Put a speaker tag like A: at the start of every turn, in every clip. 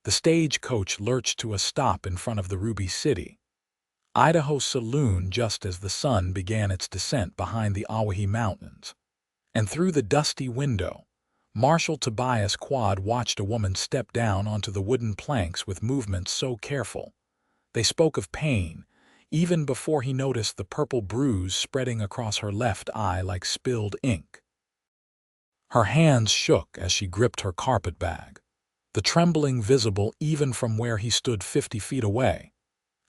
A: The stagecoach lurched to a stop in front of the Ruby City, Idaho saloon just as the sun began its descent behind the Owyhee Mountains. And through the dusty window, Marshal Tobias Quade watched a woman step down onto the wooden planks with movements so careful. They spoke of pain, even before he noticed the purple bruise spreading across her left eye like spilled ink. Her hands shook as she gripped her carpetbag, the trembling visible even from where he stood 50 feet away,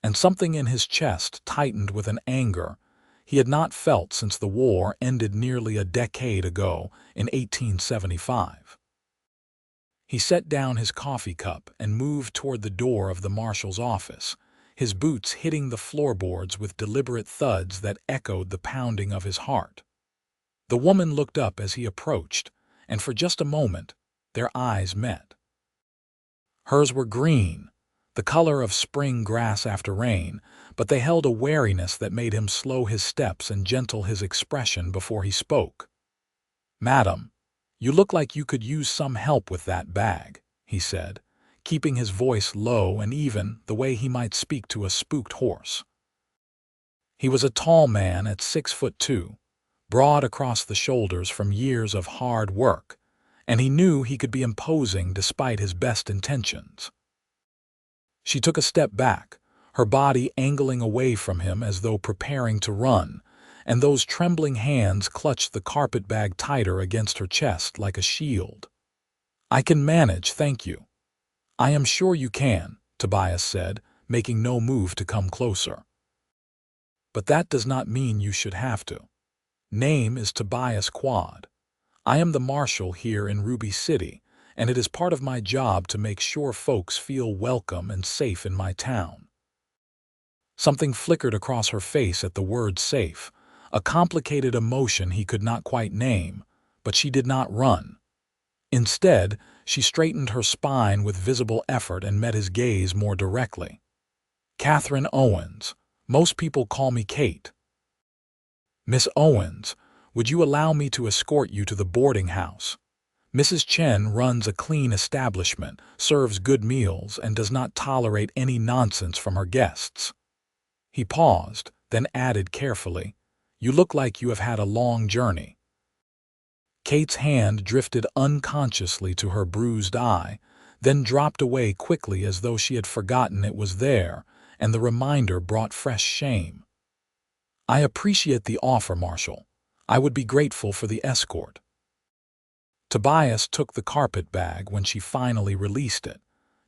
A: and something in his chest tightened with an anger he had not felt since the war ended nearly a decade ago in 1875. He set down his coffee cup and moved toward the door of the marshal's office, his boots hitting the floorboards with deliberate thuds that echoed the pounding of his heart. The woman looked up as he approached, and for just a moment, their eyes met. Hers were green, the color of spring grass after rain, but they held a wariness that made him slow his steps and gentle his expression before he spoke. "Madam, you look like you could use some help with that bag," he said, keeping his voice low and even, the way he might speak to a spooked horse. He was a tall man at 6'2", broad across the shoulders from years of hard work, and he knew he could be imposing despite his best intentions. She took a step back, her body angling away from him as though preparing to run, and those trembling hands clutched the carpetbag tighter against her chest like a shield. "I can manage, thank you." "I am sure you can," Tobias said, making no move to come closer. "But that does not mean you should have to. Name is Tobias Quade. I am the marshal here in Ruby City, and it is part of my job to make sure folks feel welcome and safe in my town." Something flickered across her face at the word safe, a complicated emotion he could not quite name, but she did not run. Instead, she straightened her spine with visible effort and met his gaze more directly. "Catherine Owens. Most people call me Kate." "Miss Owens, would you allow me to escort you to the boarding house? Mrs. Chen runs a clean establishment, serves good meals, and does not tolerate any nonsense from her guests." He paused, then added carefully, "You look like you have had a long journey." Kate's hand drifted unconsciously to her bruised eye, then dropped away quickly as though she had forgotten it was there, and the reminder brought fresh shame. "I appreciate the offer, Marshal. I would be grateful for the escort." Tobias took the carpetbag when she finally released it,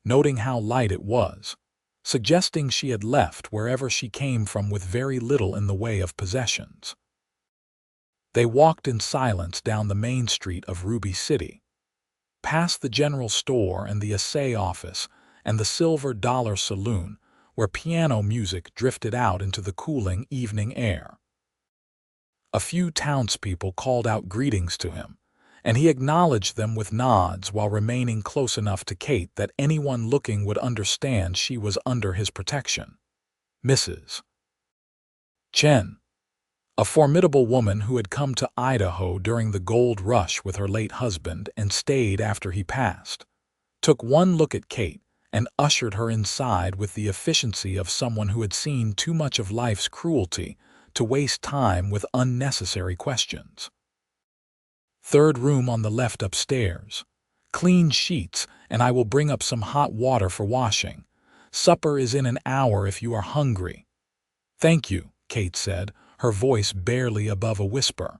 A: noting how light it was, suggesting she had left wherever she came from with very little in the way of possessions. They walked in silence down the main street of Ruby City, past the general store and the assay office and the Silver Dollar Saloon, where piano music drifted out into the cooling evening air. A few townspeople called out greetings to him, and he acknowledged them with nods while remaining close enough to Kate that anyone looking would understand she was under his protection. Mrs. Chen, a formidable woman who had come to Idaho during the gold rush with her late husband and stayed after he passed, took one look at Kate and ushered her inside with the efficiency of someone who had seen too much of life's cruelty to waste time with unnecessary questions. "Third room on the left upstairs. Clean sheets, and I will bring up some hot water for washing. Supper is in an hour if you are hungry." "Thank you," Kate said, her voice barely above a whisper.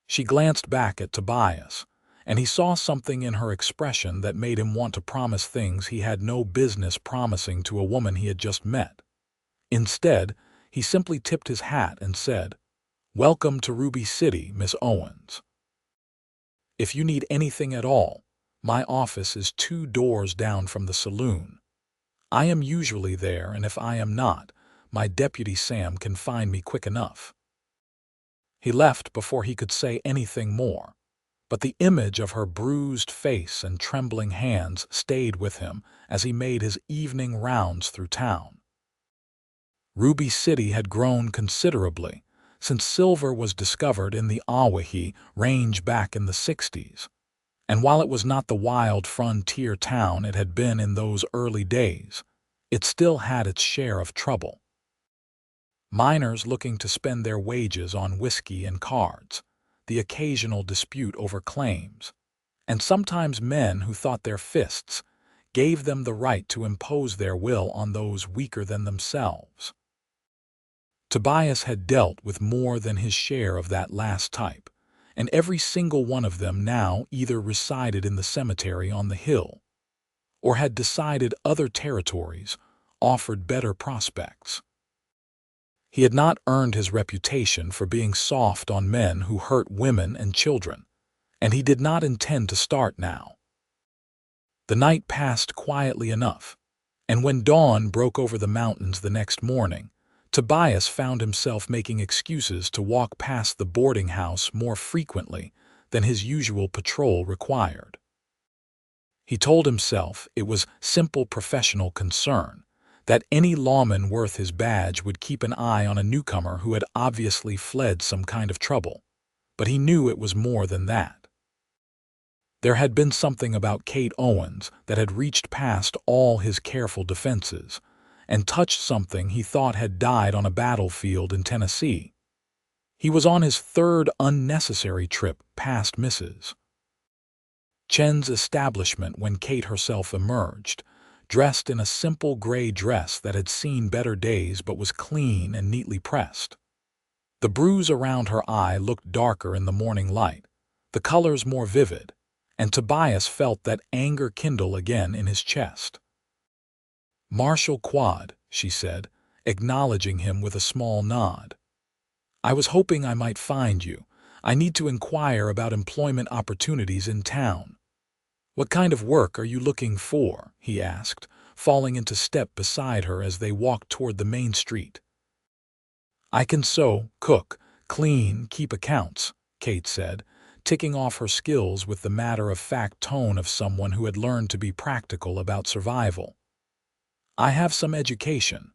A: She glanced back at Tobias, and he saw something in her expression that made him want to promise things he had no business promising to a woman he had just met. Instead, he simply tipped his hat and said, "Welcome to Ruby City, Miss Owens. If you need anything at all, my office is 2 doors down from the saloon. I am usually there, and if I am not, my deputy Sam can find me quick enough." He left before he could say anything more, but the image of her bruised face and trembling hands stayed with him as he made his evening rounds through town. Ruby City had grown considerably since silver was discovered in the Owyhee range back in the 60s, And while it was not the wild frontier town it had been in those early days, it still had its share of trouble. Miners looking to spend their wages on whiskey and cards, the occasional dispute over claims, and sometimes men who thought their fists gave them the right to impose their will on those weaker than themselves. Tobias had dealt with more than his share of that last type, and every single one of them now either resided in the cemetery on the hill or had decided other territories offered better prospects. He had not earned his reputation for being soft on men who hurt women and children, and he did not intend to start now. The night passed quietly enough, and when dawn broke over the mountains the next morning, Tobias found himself making excuses to walk past the boarding house more frequently than his usual patrol required. He told himself it was simple professional concern, that any lawman worth his badge would keep an eye on a newcomer who had obviously fled some kind of trouble, but he knew it was more than that. There had been something about Kate Owens that had reached past all his careful defenses and touched something he thought had died on a battlefield in Tennessee. He was on his third unnecessary trip past Mrs. Chen's establishment when Kate herself emerged, dressed in a simple gray dress that had seen better days but was clean and neatly pressed. The bruise around her eye looked darker in the morning light, the colors more vivid, and Tobias felt that anger kindle again in his chest. "Marshal Quade," she said, acknowledging him with a small nod. "I was hoping I might find you. I need to inquire about employment opportunities in town." "What kind of work are you looking for?" he asked, falling into step beside her as they walked toward the main street. "I can sew, cook, clean, keep accounts," Kate said, ticking off her skills with the matter-of-fact tone of someone who had learned to be practical about survival. "I have some education.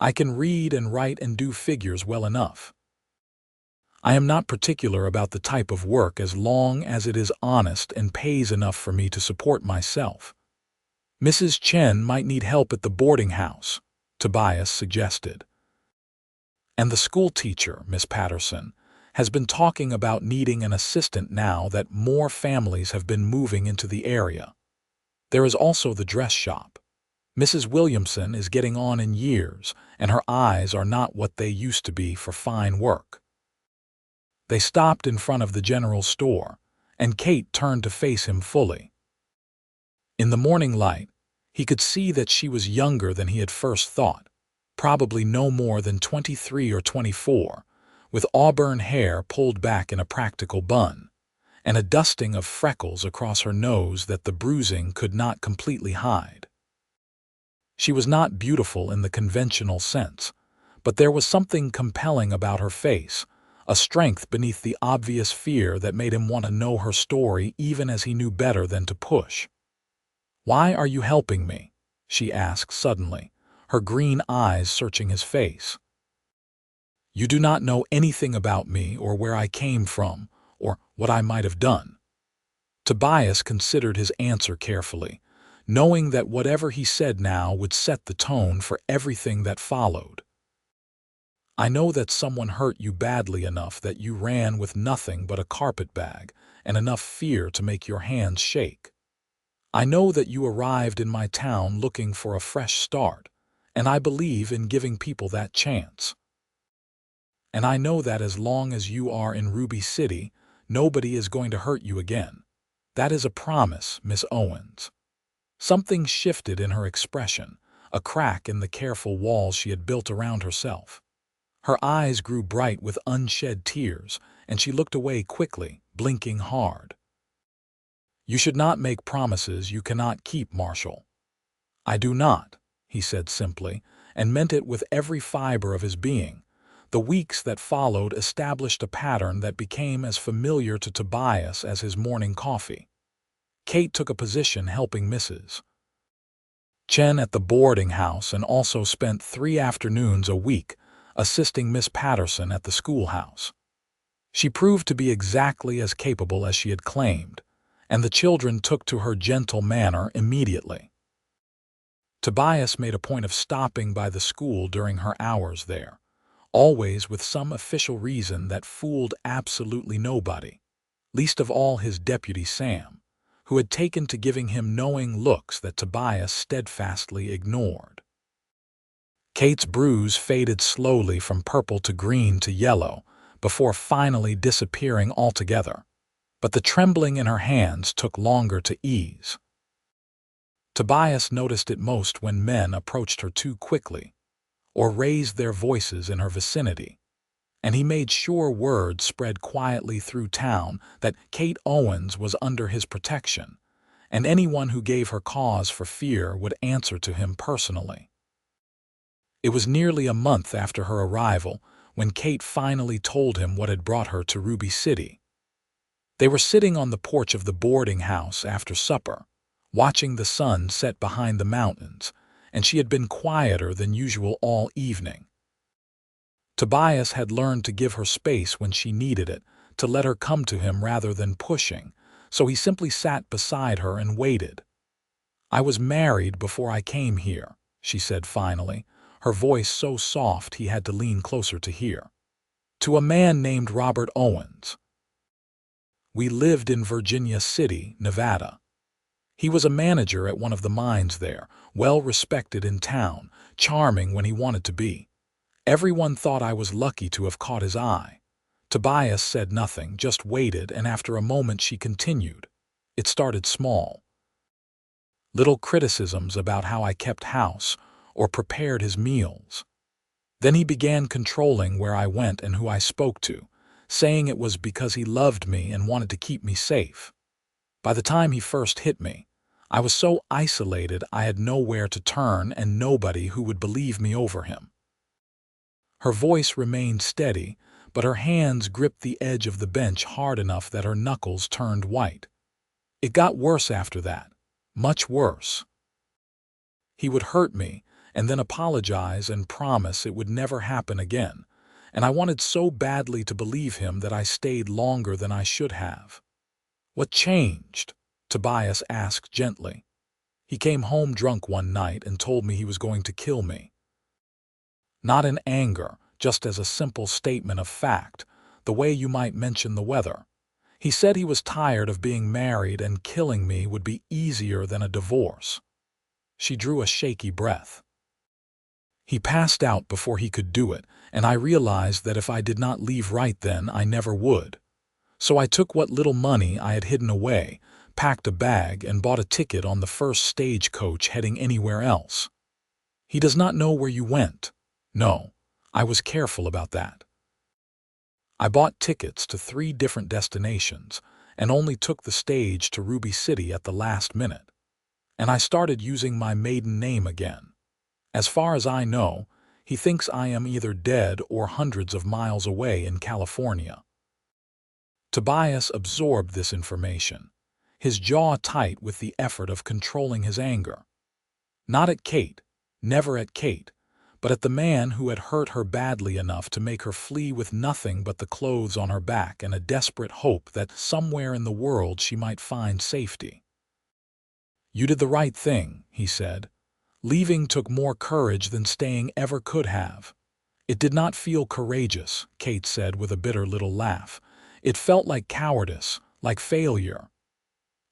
A: I can read and write and do figures well enough. I am not particular about the type of work as long as it is honest and pays enough for me to support myself." "Mrs. Chen might need help at the boarding house," Tobias suggested. "And the school teacher, Miss Patterson, has been talking about needing an assistant now that more families have been moving into the area. There is also the dress shop. Mrs. Williamson is getting on in years, and her eyes are not what they used to be for fine work." They stopped in front of the general store, and Kate turned to face him fully. In the morning light, he could see that she was younger than he had first thought, probably no more than 23 or 24, with auburn hair pulled back in a practical bun, and a dusting of freckles across her nose that the bruising could not completely hide. She was not beautiful in the conventional sense, but there was something compelling about her face, a strength beneath the obvious fear that made him want to know her story even as he knew better than to push. "Why are you helping me?" she asked suddenly, her green eyes searching his face. "You do not know anything about me or where I came from or what I might have done." Tobias considered his answer carefully, knowing that whatever he said now would set the tone for everything that followed. "I know that someone hurt you badly enough that you ran with nothing but a carpet bag and enough fear to make your hands shake. I know that you arrived in my town looking for a fresh start, and I believe in giving people that chance. And I know that as long as you are in Ruby City, nobody is going to hurt you again. That is a promise, Miss Owens." Something shifted in her expression, a crack in the careful walls she had built around herself. Her eyes grew bright with unshed tears, and she looked away quickly, blinking hard. "You should not make promises you cannot keep, Marshal." "I do not," he said simply, and meant it with every fiber of his being. The weeks that followed established a pattern that became as familiar to Tobias as his morning coffee. Kate took a position helping Mrs. Chen at the boarding house and also spent 3 afternoons a week assisting Miss Patterson at the schoolhouse. She proved to be exactly as capable as she had claimed, and the children took to her gentle manner immediately. Tobias made a point of stopping by the school during her hours there, always with some official reason that fooled absolutely nobody, least of all his deputy Sam, who had taken to giving him knowing looks that Tobias steadfastly ignored. Kate's bruise faded slowly from purple to green to yellow before finally disappearing altogether, but the trembling in her hands took longer to ease. Tobias noticed it most when men approached her too quickly or raised their voices in her vicinity, and he made sure word spread quietly through town that Kate Owens was under his protection, and anyone who gave her cause for fear would answer to him personally. It was nearly a month after her arrival when Kate finally told him what had brought her to Ruby City. They were sitting on the porch of the boarding house after supper, watching the sun set behind the mountains, and she had been quieter than usual all evening. Tobias had learned to give her space when she needed it, to let her come to him rather than pushing, so he simply sat beside her and waited. "I was married before I came here," she said finally, her voice so soft he had to lean closer to hear. "To a man named Robert Owens. We lived in Virginia City, Nevada. He was a manager at one of the mines there, well respected in town, charming when he wanted to be. Everyone thought I was lucky to have caught his eye." Tobias said nothing, just waited, and after a moment she continued. "It started small. Little criticisms about how I kept house or prepared his meals. Then he began controlling where I went and who I spoke to, saying it was because he loved me and wanted to keep me safe. By the time he first hit me, I was so isolated I had nowhere to turn and nobody who would believe me over him." Her voice remained steady, but her hands gripped the edge of the bench hard enough that her knuckles turned white. "It got worse after that. Much worse. He would hurt me and then apologize and promise it would never happen again, and I wanted so badly to believe him that I stayed longer than I should have." "What changed?" Tobias asked gently. "He came home drunk one night and told me he was going to kill me." Not in anger, just as a simple statement of fact, the way you might mention the weather. He said he was tired of being married and killing me would be easier than a divorce. She drew a shaky breath. "He passed out before he could do it, and I realized that if I did not leave right then, I never would. So I took what little money I had hidden away, packed a bag, and bought a ticket on the first stagecoach heading anywhere else. He does not know where you went. No, I was careful about that. I bought tickets to 3 different destinations and only took the stage to Ruby City at the last minute. And I started using my maiden name again. As far as I know, he thinks I am either dead or hundreds of miles away in California." Tobias absorbed this information, his jaw tight with the effort of controlling his anger. Not at Kate, never at Kate, but at the man who had hurt her badly enough to make her flee with nothing but the clothes on her back and a desperate hope that somewhere in the world she might find safety. "You did the right thing," he said. "Leaving took more courage than staying ever could have." "It did not feel courageous," Kate said with a bitter little laugh. "It felt like cowardice, like failure."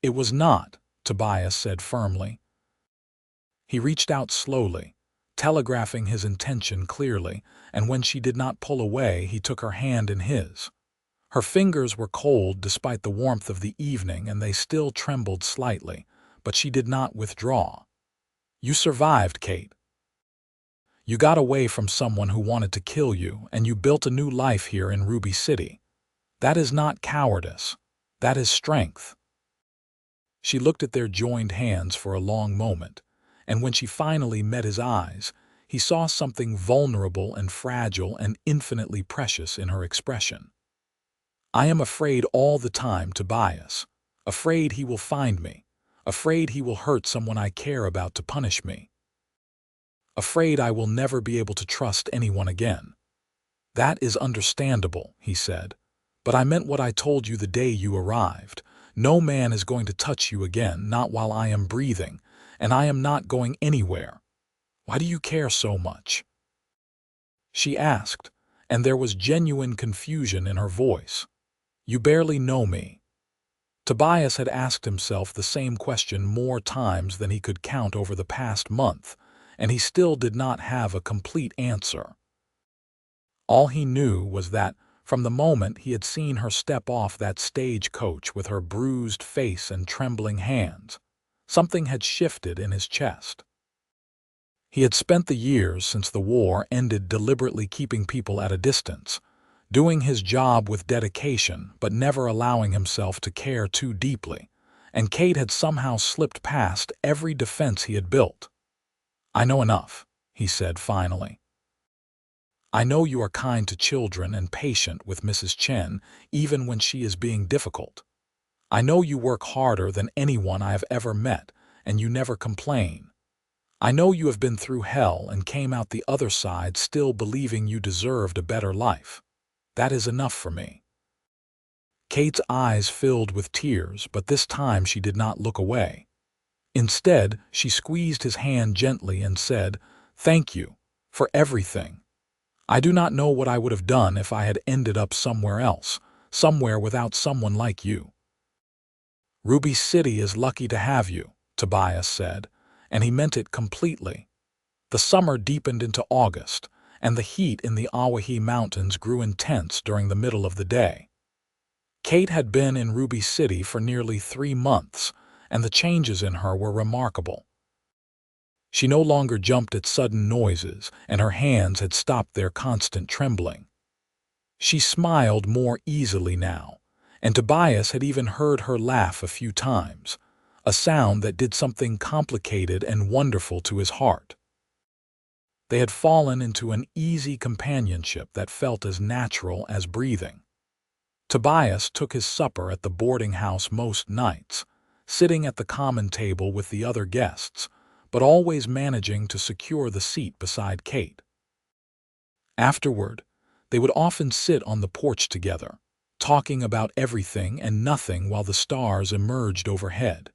A: "It was not," Tobias said firmly. He reached out slowly, telegraphing his intention clearly, and when she did not pull away, he took her hand in his. Her fingers were cold despite the warmth of the evening, and they still trembled slightly, but she did not withdraw. "You survived, Kate. You got away from someone who wanted to kill you, and you built a new life here in Ruby City. That is not cowardice. That is strength." She looked at their joined hands for a long moment, and when she finally met his eyes, he saw something vulnerable and fragile and infinitely precious in her expression. "I am afraid all the time, Tobias. Afraid he will find me. Afraid he will hurt someone I care about to punish me. Afraid I will never be able to trust anyone again." "That is understandable," he said. "But I meant what I told you the day you arrived. No man is going to touch you again, not while I am breathing, and I am not going anywhere. Why do you care so much?" she asked, and there was genuine confusion in her voice. "You barely know me." Tobias had asked himself the same question more times than he could count over the past month, and he still did not have a complete answer. All he knew was that, from the moment he had seen her step off that stagecoach with her bruised face and trembling hands, something had shifted in his chest. He had spent the years since the war ended deliberately keeping people at a distance, doing his job with dedication but never allowing himself to care too deeply, and Kate had somehow slipped past every defense he had built. "I know enough," he said finally. "I know you are kind to children and patient with Mrs. Chen even when she is being difficult. I know you work harder than anyone I have ever met, and you never complain. I know you have been through hell and came out the other side still believing you deserved a better life. That is enough for me." Kate's eyes filled with tears, but this time she did not look away. Instead, she squeezed his hand gently and said, "Thank you for everything. I do not know what I would have done if I had ended up somewhere else, somewhere without someone like you." "Ruby City is lucky to have you," Tobias said, and he meant it completely. The summer deepened into August, and the heat in the Awahi Mountains grew intense during the middle of the day. Kate had been in Ruby City for nearly 3 months, and the changes in her were remarkable. She no longer jumped at sudden noises, and her hands had stopped their constant trembling. She smiled more easily now, and Tobias had even heard her laugh a few times, a sound that did something complicated and wonderful to his heart. They had fallen into an easy companionship that felt as natural as breathing. Tobias took his supper at the boarding house most nights, sitting at the common table with the other guests, but always managing to secure the seat beside Kate. Afterward, they would often sit on the porch together, talking about everything and nothing while the stars emerged overhead.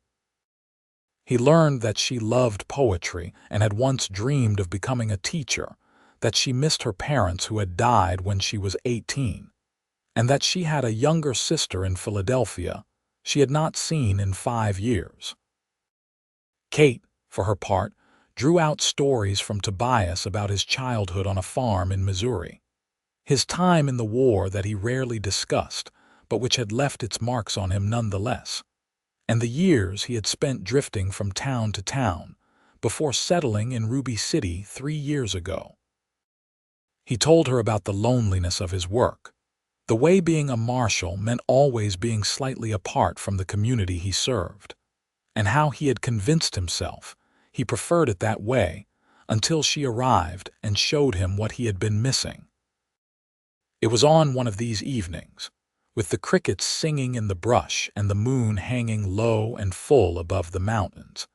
A: He learned that she loved poetry and had once dreamed of becoming a teacher, that she missed her parents who had died when she was 18, and that she had a younger sister in Philadelphia she had not seen in 5 years. Kate, for her part, drew out stories from Tobias about his childhood on a farm in Missouri, his time in the war that he rarely discussed, but which had left its marks on him nonetheless, and the years he had spent drifting from town to town before settling in Ruby City 3 years ago. He told her about the loneliness of his work, the way being a marshal meant always being slightly apart from the community he served, and how he had convinced himself he preferred it that way until she arrived and showed him what he had been missing. It was on one of these evenings, with the crickets singing in the brush and the moon hanging low and full above the mountains,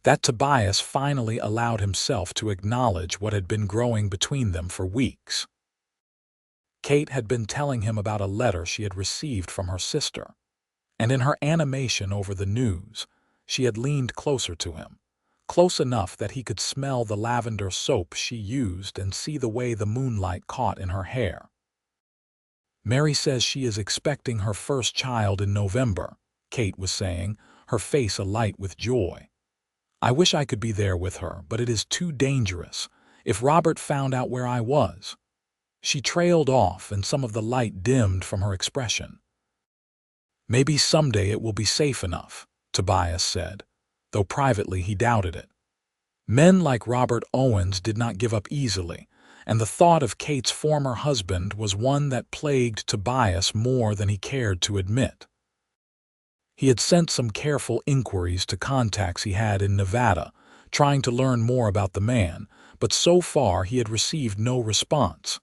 A: that Tobias finally allowed himself to acknowledge what had been growing between them for weeks. Kate had been telling him about a letter she had received from her sister, and in her animation over the news, she had leaned closer to him, close enough that he could smell the lavender soap she used and see the way the moonlight caught in her hair. "Mary says she is expecting her first child in November," Kate was saying, her face alight with joy. "I wish I could be there with her, but it is too dangerous. If Robert found out where I was..." She trailed off, and some of the light dimmed from her expression. "Maybe someday it will be safe enough," Tobias said, though privately he doubted it. Men like Robert Owens did not give up easily, and the thought of Kate's former husband was one that plagued Tobias more than he cared to admit. He had sent some careful inquiries to contacts he had in Nevada, trying to learn more about the man, but so far he had received no response.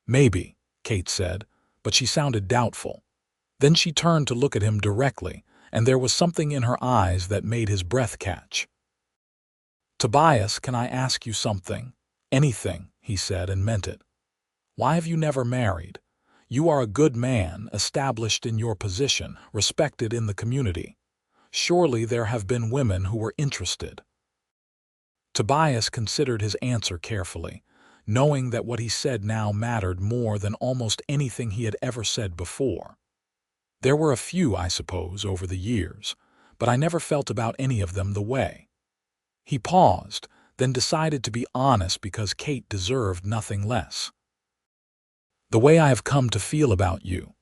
A: "Maybe," Kate said, but she sounded doubtful. Then she turned to look at him directly, and there was something in her eyes that made his breath catch. "Tobias, can I ask you something?" "Anything," he said, and meant it. "Why have you never married? You are a good man, established in your position, respected in the community. Surely there have been women who were interested." Tobias considered his answer carefully, knowing that what he said now mattered more than almost anything he had ever said before. "There were a few, I suppose, over the years, but I never felt about any of them the way." He paused, then decided to be honest because Kate deserved nothing less. "The way I have come to feel about you."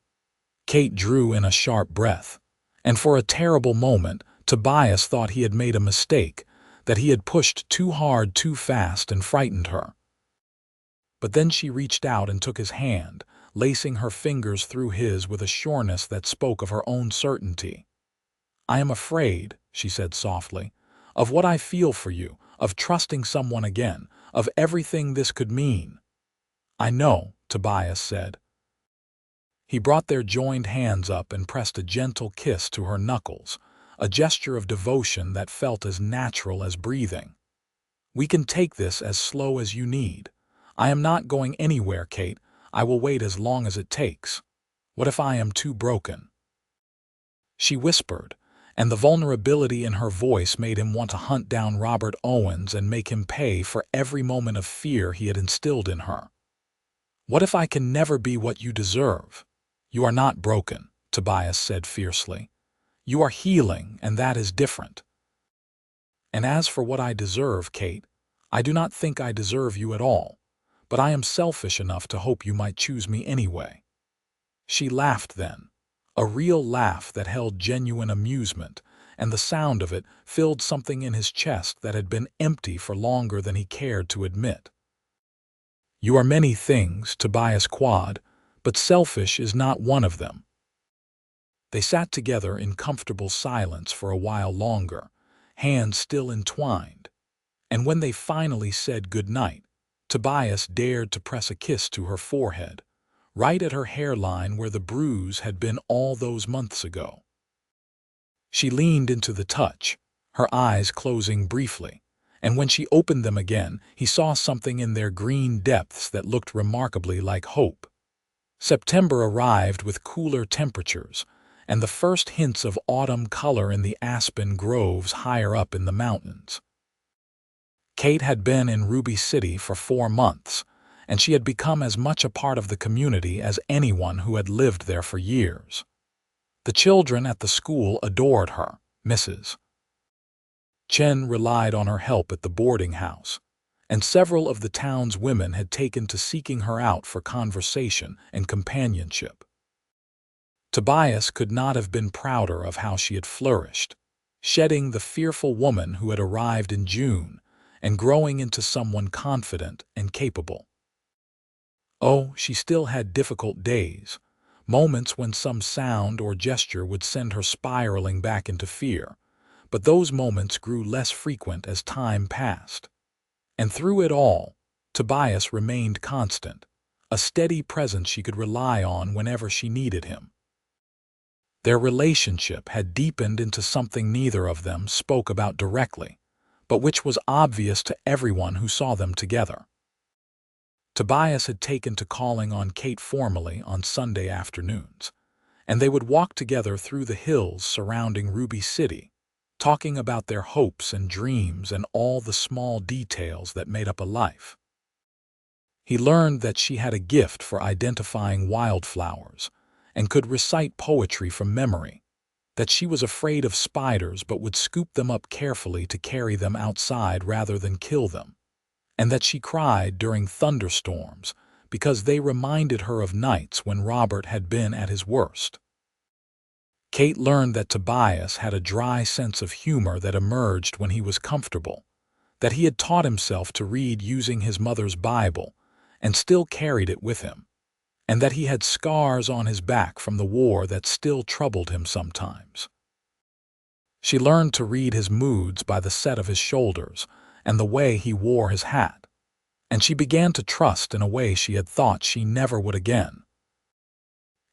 A: Kate drew in a sharp breath, and for a terrible moment, Tobias thought he had made a mistake, that he had pushed too hard too fast and frightened her. But then she reached out and took his hand, lacing her fingers through his with a sureness that spoke of her own certainty. "I am afraid," she said softly, "of what I feel for you, of trusting someone again, of everything this could mean." "I know," Tobias said. He brought their joined hands up and pressed a gentle kiss to her knuckles, a gesture of devotion that felt as natural as breathing. "We can take this as slow as you need. I am not going anywhere, Kate. I will wait as long as it takes. What if I am too broken?" She whispered, and the vulnerability in her voice made him want to hunt down Robert Owens and make him pay for every moment of fear he had instilled in her. "What if I can never be what you deserve?" "You are not broken," Tobias said fiercely. "You are healing, and that is different. And as for what I deserve, Kate, I do not think I deserve you at all, but I am selfish enough to hope you might choose me anyway." She laughed then, a real laugh that held genuine amusement, and the sound of it filled something in his chest that had been empty for longer than he cared to admit. "You are many things, Tobias Quade, but selfish is not one of them." They sat together in comfortable silence for a while longer, hands still entwined, and when they finally said good night, Tobias dared to press a kiss to her forehead, right at her hairline where the bruise had been all those months ago. She leaned into the touch, her eyes closing briefly, and when she opened them again, he saw something in their green depths that looked remarkably like hope. September arrived with cooler temperatures, and the first hints of autumn color in the aspen groves higher up in the mountains. Kate had been in Ruby City for 4 months, and she had become as much a part of the community as anyone who had lived there for years. The children at the school adored her. Mrs. Chen relied on her help at the boarding house, and several of the town's women had taken to seeking her out for conversation and companionship. Tobias could not have been prouder of how she had flourished, shedding the fearful woman who had arrived in June and growing into someone confident and capable. Oh, she still had difficult days, moments when some sound or gesture would send her spiraling back into fear, but those moments grew less frequent as time passed. And through it all, Tobias remained constant, a steady presence she could rely on whenever she needed him. Their relationship had deepened into something neither of them spoke about directly, but which was obvious to everyone who saw them together. Tobias had taken to calling on Kate formally on Sunday afternoons, and they would walk together through the hills surrounding Ruby City, talking about their hopes and dreams and all the small details that made up a life. He learned that she had a gift for identifying wildflowers and could recite poetry from memory, that she was afraid of spiders but would scoop them up carefully to carry them outside rather than kill them, and that she cried during thunderstorms because they reminded her of nights when Robert had been at his worst. Kate learned that Tobias had a dry sense of humor that emerged when he was comfortable, that he had taught himself to read using his mother's Bible and still carried it with him, and that he had scars on his back from the war that still troubled him sometimes. She learned to read his moods by the set of his shoulders and the way he wore his hat, and she began to trust in a way she had thought she never would again.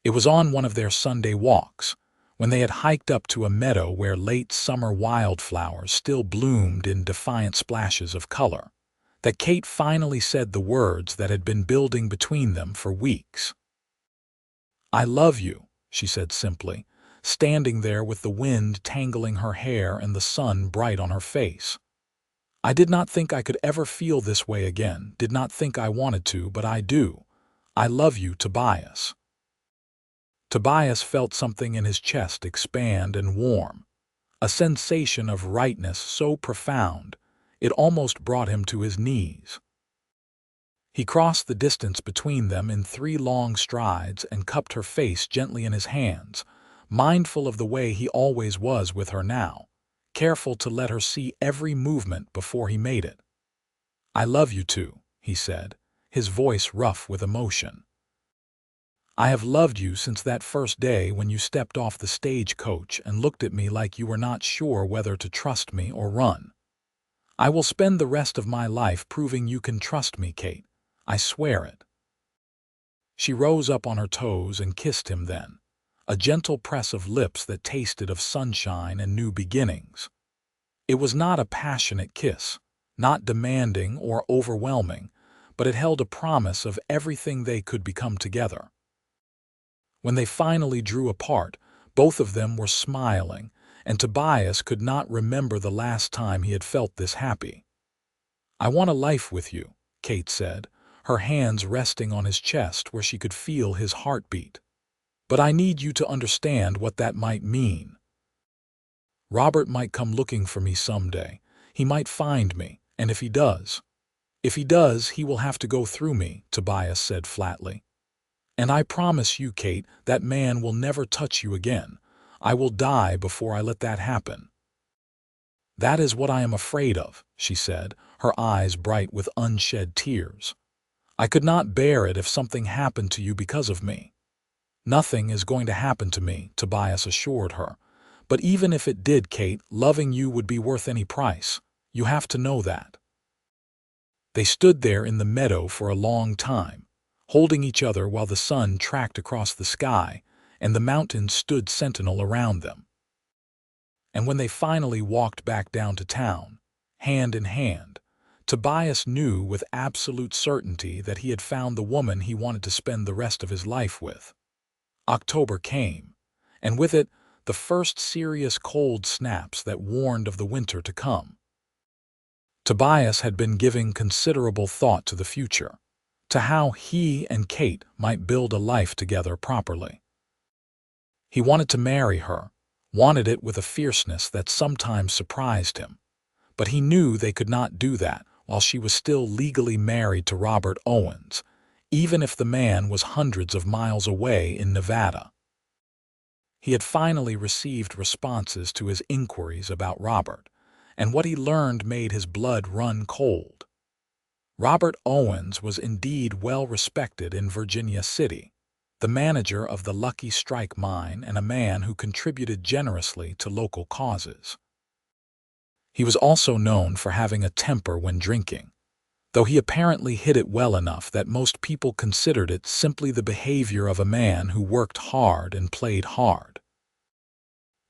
A: It was on one of their Sunday walks, when they had hiked up to a meadow where late summer wildflowers still bloomed in defiant splashes of color, that Kate finally said the words that had been building between them for weeks. "I love you," she said simply, standing there with the wind tangling her hair and the sun bright on her face. "I did not think I could ever feel this way again, did not think I wanted to, but I do. I love you, Tobias." Tobias felt something in his chest expand and warm, a sensation of rightness so profound it almost brought him to his knees. He crossed the distance between them in 3 long strides and cupped her face gently in his hands, mindful of the way he always was with her now, careful to let her see every movement before he made it. "I love you too," he said, his voice rough with emotion. "I have loved you since that first day when you stepped off the stagecoach and looked at me like you were not sure whether to trust me or run. I will spend the rest of my life proving you can trust me, Kate. I swear it." She rose up on her toes and kissed him then, a gentle press of lips that tasted of sunshine and new beginnings. It was not a passionate kiss, not demanding or overwhelming, but it held a promise of everything they could become together. When they finally drew apart, both of them were smiling, and Tobias could not remember the last time he had felt this happy. "I want a life with you," Kate said, her hands resting on his chest where she could feel his heartbeat. "But I need you to understand what that might mean. Robert might come looking for me someday. He might find me, and if he does, he will have to go through me," Tobias said flatly. "And I promise you, Kate, that man will never touch you again. I will die before I let that happen." "That is what I am afraid of," she said, her eyes bright with unshed tears. "I could not bear it if something happened to you because of me." "Nothing is going to happen to me," Tobias assured her. "But even if it did, Kate, loving you would be worth any price. You have to know that." They stood there in the meadow for a long time, holding each other while the sun tracked across the sky and the mountains stood sentinel around them. And when they finally walked back down to town, hand in hand, Tobias knew with absolute certainty that he had found the woman he wanted to spend the rest of his life with. October came, and with it the first serious cold snaps that warned of the winter to come. Tobias had been giving considerable thought to the future, to how he and Kate might build a life together properly. He wanted to marry her, wanted it with a fierceness that sometimes surprised him, but he knew they could not do that while she was still legally married to Robert Owens, even if the man was hundreds of miles away in Nevada. He had finally received responses to his inquiries about Robert, and what he learned made his blood run cold. Robert Owens was indeed well respected in Virginia City, the manager of the Lucky Strike mine and a man who contributed generously to local causes. He was also known for having a temper when drinking, though he apparently hid it well enough that most people considered it simply the behavior of a man who worked hard and played hard.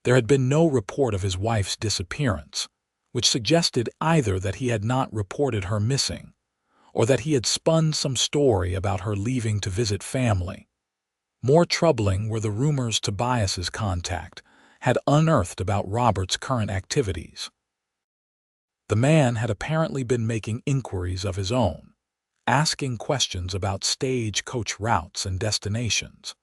A: There had been no report of his wife's disappearance, which suggested either that he had not reported her missing, or that he had spun some story about her leaving to visit family. More troubling were the rumors Tobias's contact had unearthed about Robert's current activities. The man had apparently been making inquiries of his own, asking questions about stagecoach routes and destinations,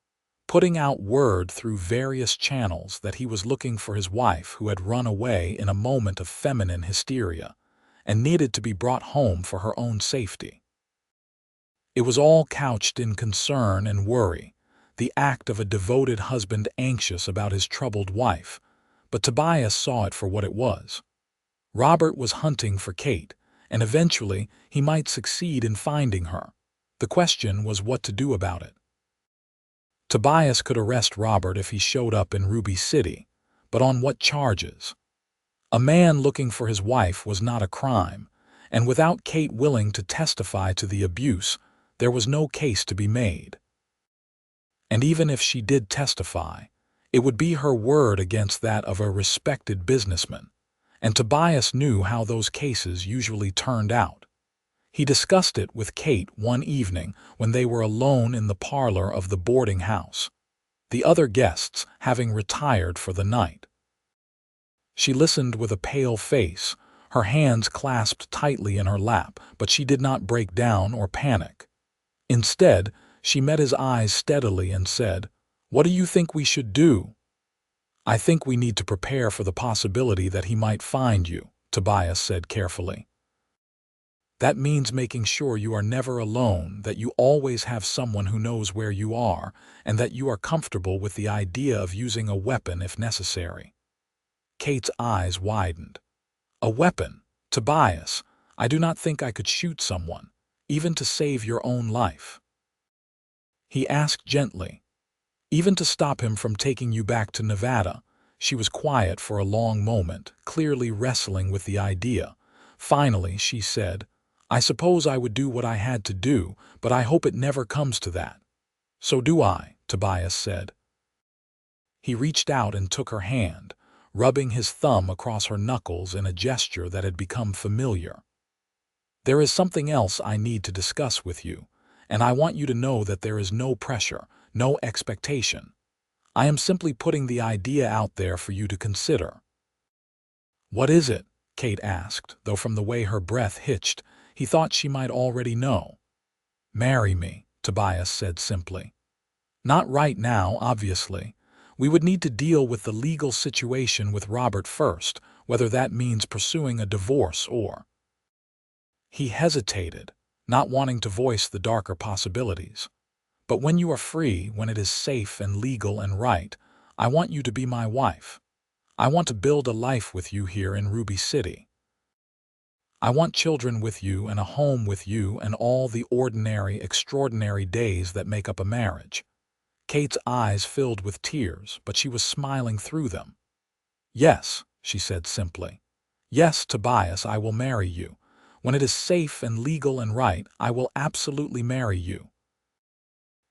A: putting out word through various channels that he was looking for his wife who had run away in a moment of feminine hysteria and needed to be brought home for her own safety. It was all couched in concern and worry, the act of a devoted husband anxious about his troubled wife, but Tobias saw it for what it was. Robert was hunting for Kate, and eventually he might succeed in finding her. The question was what to do about it. Tobias could arrest Robert if he showed up in Ruby City, but on what charges? A man looking for his wife was not a crime, and without Kate willing to testify to the abuse, there was no case to be made. And even if she did testify, it would be her word against that of a respected businessman, and Tobias knew how those cases usually turned out. He discussed it with Kate one evening when they were alone in the parlor of the boarding house. the other guests having retired for the night. She listened with a pale face, her hands clasped tightly in her lap, but she did not break down or panic. Instead, she met his eyes steadily and said, "What do you think we should do?" "I think we need to prepare for the possibility that he might find you," Tobias said carefully. "That means making sure you are never alone, that you always have someone who knows where you are, and that you are comfortable with the idea of using a weapon if necessary." Kate's eyes widened. "A weapon? Tobias, I do not think I could shoot someone, even to save your own life." He asked gently. "Even to stop him from taking you back to Nevada?" She was quiet for a long moment, clearly wrestling with the idea. Finally, she said, "I suppose I would do what I had to do, but I hope it never comes to that." "So do I," Tobias said. He reached out and took her hand, rubbing his thumb across her knuckles in a gesture that had become familiar. "There is something else I need to discuss with you, and I want you to know that there is no pressure, no expectation. I am simply putting the idea out there for you to consider." "What is it?" Kate asked, though from the way her breath hitched, he thought she might already know. "Marry me," Tobias said simply. "Not right now, obviously. We would need to deal with the legal situation with Robert first, whether that means pursuing a divorce or—" He hesitated, not wanting to voice the darker possibilities. "But when you are free, when it is safe and legal and right, I want you to be my wife. I want to build a life with you here in Ruby City. I want children with you and a home with you and all the ordinary, extraordinary days that make up a marriage." Kate's eyes filled with tears, but she was smiling through them. "Yes," she said simply. "Yes, Tobias, I will marry you. When it is safe and legal and right, I will absolutely marry you."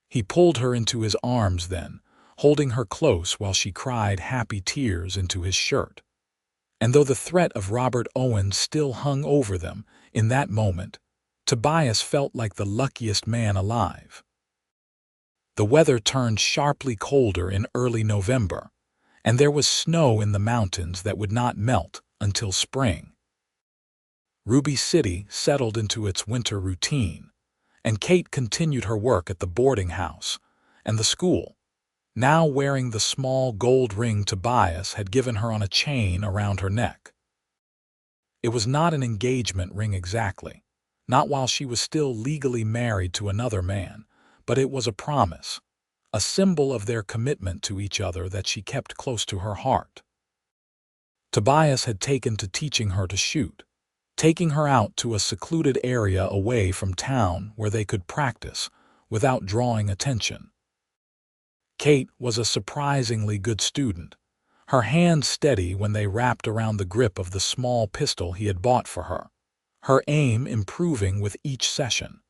A: He pulled her into his arms then, holding her close while she cried happy tears into his shirt. And though the threat of Robert Owens still hung over them, in that moment, Tobias felt like the luckiest man alive. The weather turned sharply colder in early November, and there was snow in the mountains that would not melt until spring. Ruby City settled into its winter routine, and Kate continued her work at the boarding house and the school, now wearing the small gold ring Tobias had given her on a chain around her neck. It was not an engagement ring exactly, not while she was still legally married to another man, but it was a promise, a symbol of their commitment to each other that she kept close to her heart. Tobias had taken to teaching her to shoot, taking her out to a secluded area away from town where they could practice without drawing attention. Kate was a surprisingly good student, her hands steady when they wrapped around the grip of the small pistol he had bought for her, her aim improving with each session.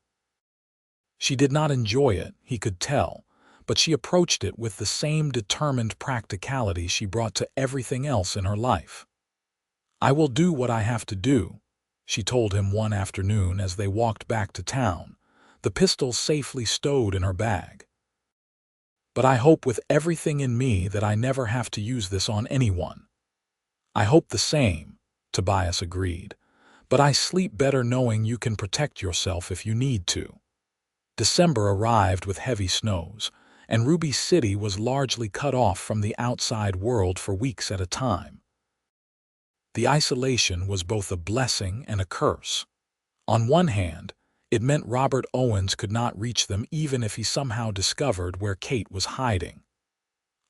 A: She did not enjoy it, he could tell, but she approached it with the same determined practicality she brought to everything else in her life. "I will do what I have to do," she told him one afternoon as they walked back to town, the pistol safely stowed in her bag. "But I hope with everything in me that I never have to use this on anyone." "I hope the same," Tobias agreed, "but I sleep better knowing you can protect yourself if you need to." December arrived with heavy snows, and Ruby City was largely cut off from the outside world for weeks at a time. The isolation was both a blessing and a curse. On one hand, it meant Robert Owens could not reach them even if he somehow discovered where Kate was hiding.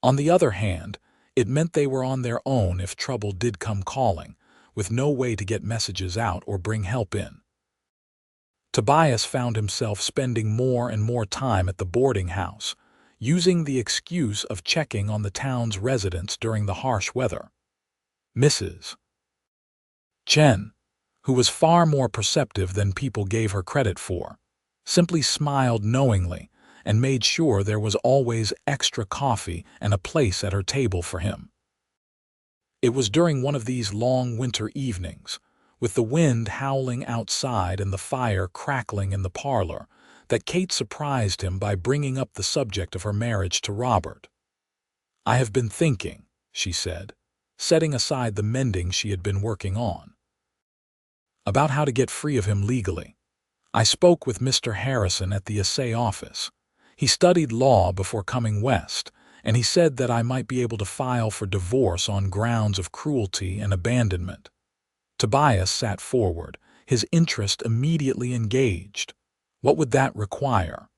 A: On the other hand, it meant they were on their own if trouble did come calling, with no way to get messages out or bring help in. Tobias found himself spending more and more time at the boarding house, using the excuse of checking on the town's residents during the harsh weather. Mrs. Chen, who was far more perceptive than people gave her credit for, simply smiled knowingly and made sure there was always extra coffee and a place at her table for him. It was during one of these long winter evenings, with the wind howling outside and the fire crackling in the parlor, that Kate surprised him by bringing up the subject of her marriage to Robert. "I have been thinking," she said, setting aside the mending she had been working on, "about how to get free of him legally. I spoke with Mr. Harrison at the assay office. He studied law before coming west, and he said that I might be able to file for divorce on grounds of cruelty and abandonment." Tobias sat forward, his interest immediately engaged. "What would that require?"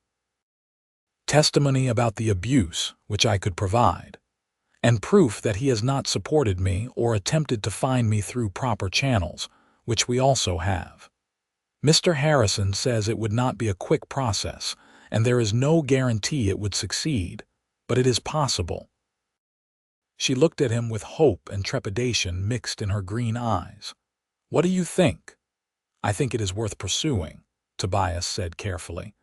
A: "Testimony about the abuse, which I could provide, and proof that he has not supported me or attempted to find me through proper channels, which we also have. Mr. Harrison says it would not be a quick process, and there is no guarantee it would succeed, but it is possible." She looked at him with hope and trepidation mixed in her green eyes. "What do you think?" "I think it is worth pursuing," Tobias said carefully.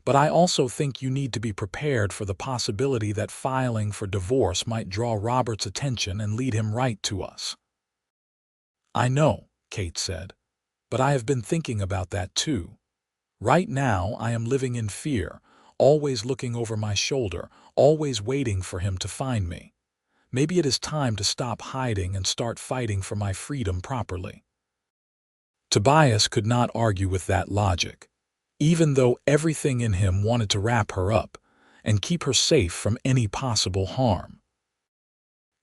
A: "But I also think you need to be prepared for the possibility that filing for divorce might draw Robert's attention and lead him right to us." "I know," Kate said, "but I have been thinking about that too. Right now I am living in fear, always looking over my shoulder, always waiting for him to find me. Maybe it is time to stop hiding and start fighting for my freedom properly." Tobias could not argue with that logic, even though everything in him wanted to wrap her up and keep her safe from any possible harm.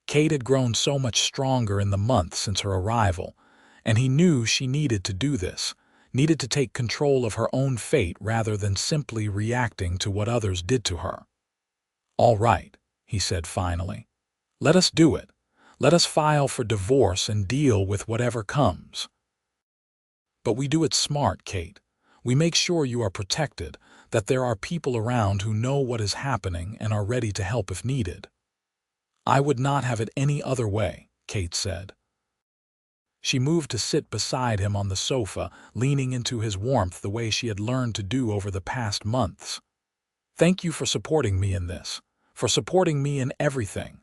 A: Kate had grown so much stronger in the months since her arrival, and he knew she needed to do this, needed to take control of her own fate rather than simply reacting to what others did to her. "All right," he said finally. "Let us do it. Let us file for divorce and deal with whatever comes. But we do it smart, Kate. We make sure you are protected, that there are people around who know what is happening and are ready to help if needed." "I would not have it any other way," Kate said. She moved to sit beside him on the sofa, leaning into his warmth the way she had learned to do over the past months. "Thank you for supporting me in this, for supporting me in everything.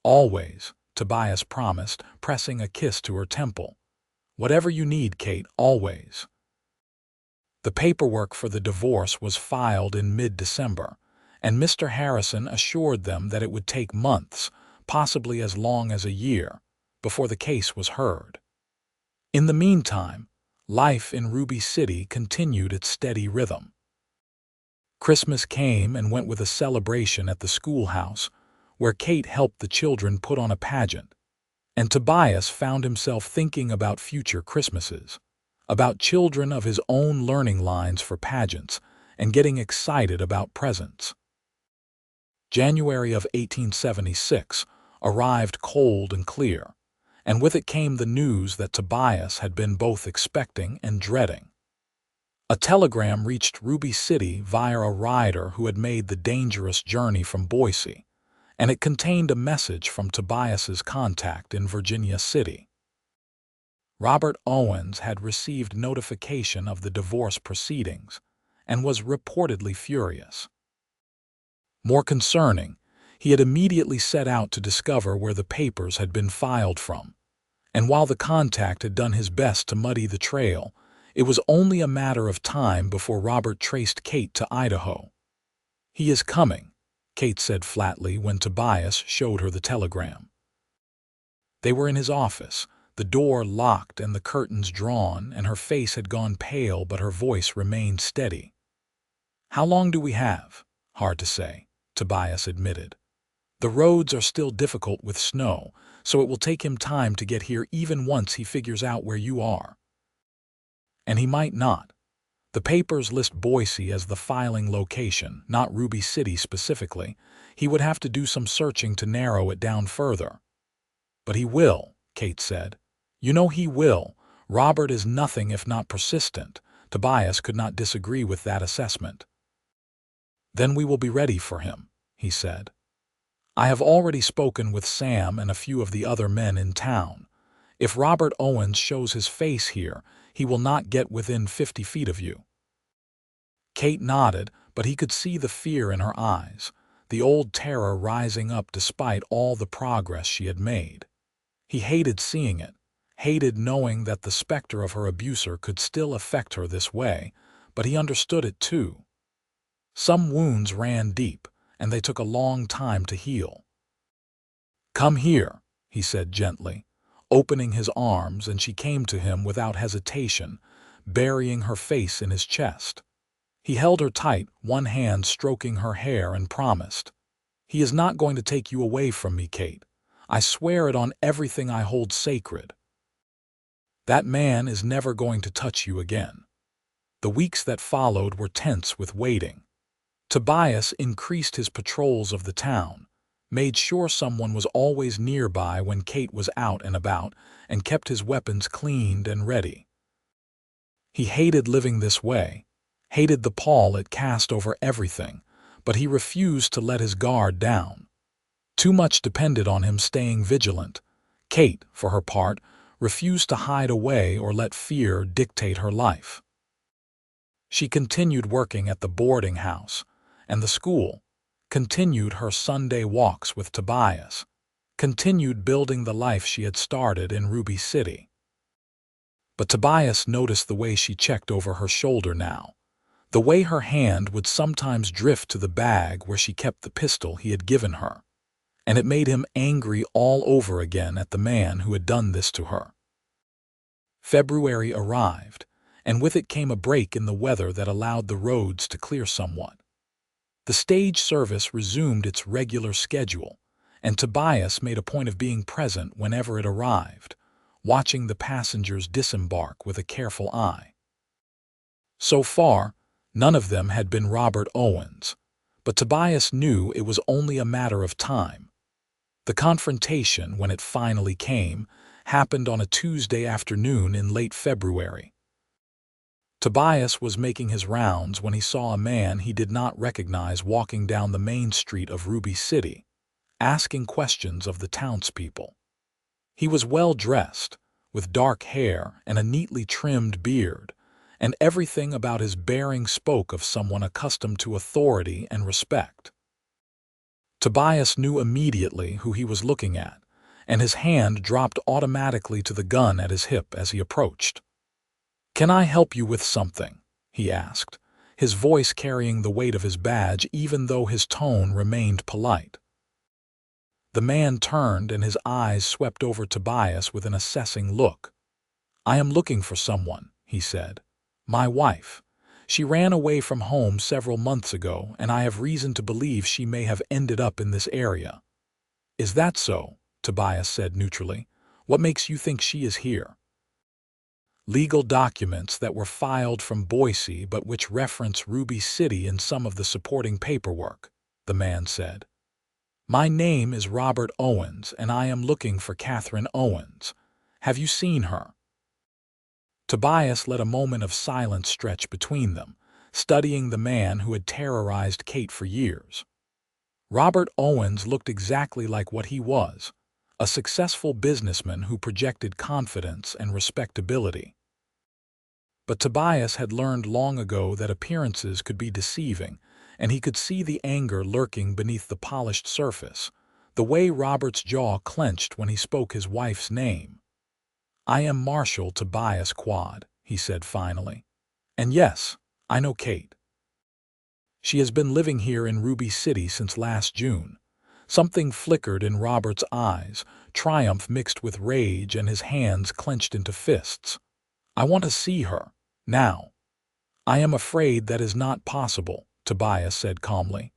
A: Always," Tobias promised, pressing a kiss to her temple. "Whatever you need, Kate, always." The paperwork for the divorce was filed in mid-December, and Mr. Harrison assured them that it would take months, possibly as long as a year, before the case was heard. In the meantime, life in Ruby City continued its steady rhythm. Christmas came and went with a celebration at the schoolhouse, where Kate helped the children put on a pageant, and Tobias found himself thinking about future Christmases, about children of his own learning lines for pageants, and getting excited about presents. January of 1876 arrived cold and clear, and with it came the news that Tobias had been both expecting and dreading. A telegram reached Ruby City via a rider who had made the dangerous journey from Boise, and it contained a message from Tobias's contact in Virginia City. Robert Owens had received notification of the divorce proceedings and was reportedly furious. More concerning, he had immediately set out to discover where the papers had been filed from, and while the contact had done his best to muddy the trail, it was only a matter of time before Robert traced Kate to Idaho. "He is coming," Kate said flatly when Tobias showed her the telegram. They were in his office, the door locked and the curtains drawn, and her face had gone pale but her voice remained steady. "How long do we have?" "Hard to say," Tobias admitted. "The roads are still difficult with snow, so it will take him time to get here even once he figures out where you are. And he might not. The papers list Boise as the filing location, not Ruby City specifically. He would have to do some searching to narrow it down further." "But he will," Kate said. "You know he will. Robert is nothing if not persistent." Tobias could not disagree with that assessment. "Then we will be ready for him," he said. "I have already spoken with Sam and a few of the other men in town. If Robert Owens shows his face here, he will not get within 50 feet of you." Kate nodded, but he could see the fear in her eyes, the old terror rising up despite all the progress she had made. He hated seeing it, hated knowing that the specter of her abuser could still affect her this way, but he understood it too. Some wounds ran deep, and they took a long time to heal. "Come here," he said gently, opening his arms, and she came to him without hesitation, burying her face in his chest. He held her tight, one hand stroking her hair, and promised, "He is not going to take you away from me, Kate. I swear it on everything I hold sacred. That man is never going to touch you again." The weeks that followed were tense with waiting. Tobias increased his patrols of the town, made sure someone was always nearby when Kate was out and about, and kept his weapons cleaned and ready. He hated living this way, hated the pall it cast over everything, but he refused to let his guard down. Too much depended on him staying vigilant. Kate, for her part, refused to hide away or let fear dictate her life. She continued working at the boarding house and the school, continued her Sunday walks with Tobias, continued building the life she had started in Ruby City. But Tobias noticed the way she checked over her shoulder now, the way her hand would sometimes drift to the bag where she kept the pistol he had given her, and it made him angry all over again at the man who had done this to her. February arrived, and with it came a break in the weather that allowed the roads to clear somewhat. The stage service resumed its regular schedule, and Tobias made a point of being present whenever it arrived, watching the passengers disembark with a careful eye. So far, none of them had been Robert Owens, but Tobias knew it was only a matter of time. The confrontation, when it finally came, happened on a Tuesday afternoon in late February. Tobias was making his rounds when he saw a man he did not recognize walking down the main street of Ruby City, asking questions of the townspeople. He was well dressed, with dark hair and a neatly trimmed beard, and everything about his bearing spoke of someone accustomed to authority and respect. Tobias knew immediately who he was looking at, and his hand dropped automatically to the gun at his hip as he approached. "Can I help you with something?" he asked, his voice carrying the weight of his badge even though his tone remained polite. The man turned and his eyes swept over Tobias with an assessing look. "I am looking for someone," he said. "My wife. She ran away from home several months ago, and I have reason to believe she may have ended up in this area." "Is that so?" Tobias said neutrally. "What makes you think she is here?" "Legal documents that were filed from Boise but which reference Ruby City in some of the supporting paperwork," the man said. "My name is Robert Owens, and I am looking for Catherine Owens. Have you seen her?" Tobias let a moment of silence stretch between them, studying the man who had terrorized Kate for years. Robert Owens looked exactly like what he was, a successful businessman who projected confidence and respectability. But Tobias had learned long ago that appearances could be deceiving, and he could see the anger lurking beneath the polished surface, the way Robert's jaw clenched when he spoke his wife's name. "I am Marshal Tobias Quade," he said finally. "And yes, I know Kate. She has been living here in Ruby City since last June." Something flickered in Robert's eyes, triumph mixed with rage, and his hands clenched into fists. "I want to see her, now." "I am afraid that is not possible," Tobias said calmly.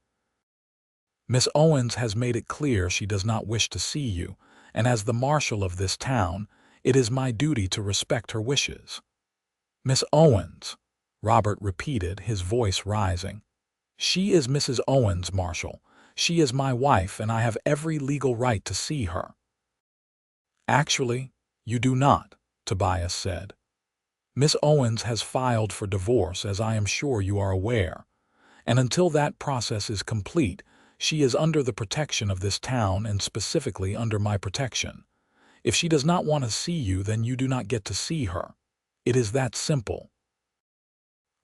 A: "Miss Owens has made it clear she does not wish to see you, and as the marshal of this town, it is my duty to respect her wishes." "Miss Owens," Robert repeated, his voice rising. "She is Mrs. Owens, Marshal. She is my wife, and I have every legal right to see her." "Actually, you do not," Tobias said. "Miss Owens has filed for divorce, as I am sure you are aware, and until that process is complete, she is under the protection of this town and specifically under my protection. If she does not want to see you, then you do not get to see her. It is that simple."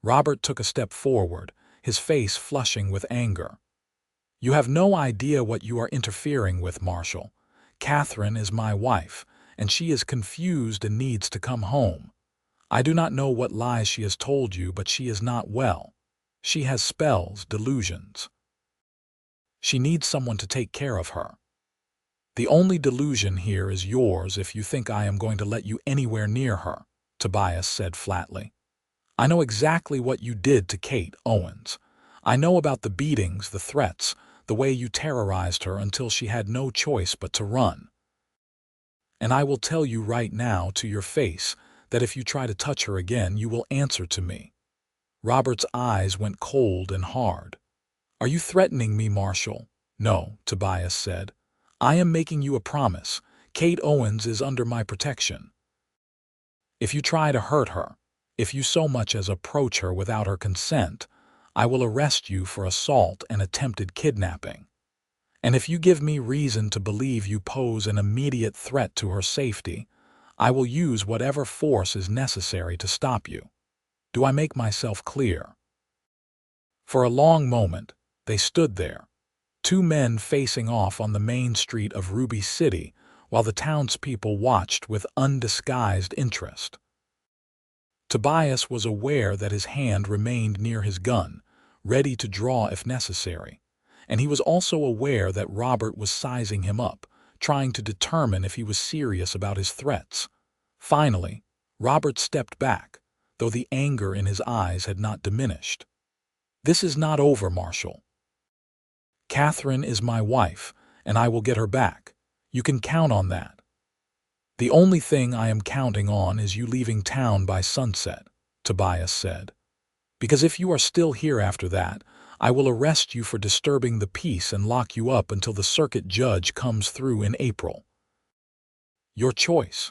A: Robert took a step forward, his face flushing with anger. "You have no idea what you are interfering with, Marshal. Catherine is my wife, and she is confused and needs to come home. I do not know what lies she has told you, but she is not well. She has spells, delusions. She needs someone to take care of her." The only delusion here is yours if you think I am going to let you anywhere near her, Tobias said flatly. I know exactly what you did to Kate Owens. I know about the beatings, the threats, the way you terrorized her until she had no choice but to run. And I will tell you right now to your face that if you try to touch her again, you will answer to me. Robert's eyes went cold and hard. Are you threatening me, Marshal? No, Tobias said. I am making you a promise. Kate Owens is under my protection. If you try to hurt her, if you so much as approach her without her consent, I will arrest you for assault and attempted kidnapping. And if you give me reason to believe you pose an immediate threat to her safety, I will use whatever force is necessary to stop you. Do I make myself clear? For a long moment, they stood there, two men facing off on the main street of Ruby City, while the townspeople watched with undisguised interest. Tobias was aware that his hand remained near his gun, ready to draw if necessary, and he was also aware that Robert was sizing him up, trying to determine if he was serious about his threats. Finally, Robert stepped back, though the anger in his eyes had not diminished. This is not over, Marshal. Catherine is my wife, and I will get her back. You can count on that. The only thing I am counting on is you leaving town by sunset, Tobias said. Because if you are still here after that, I will arrest you for disturbing the peace and lock you up until the circuit judge comes through in April. Your choice.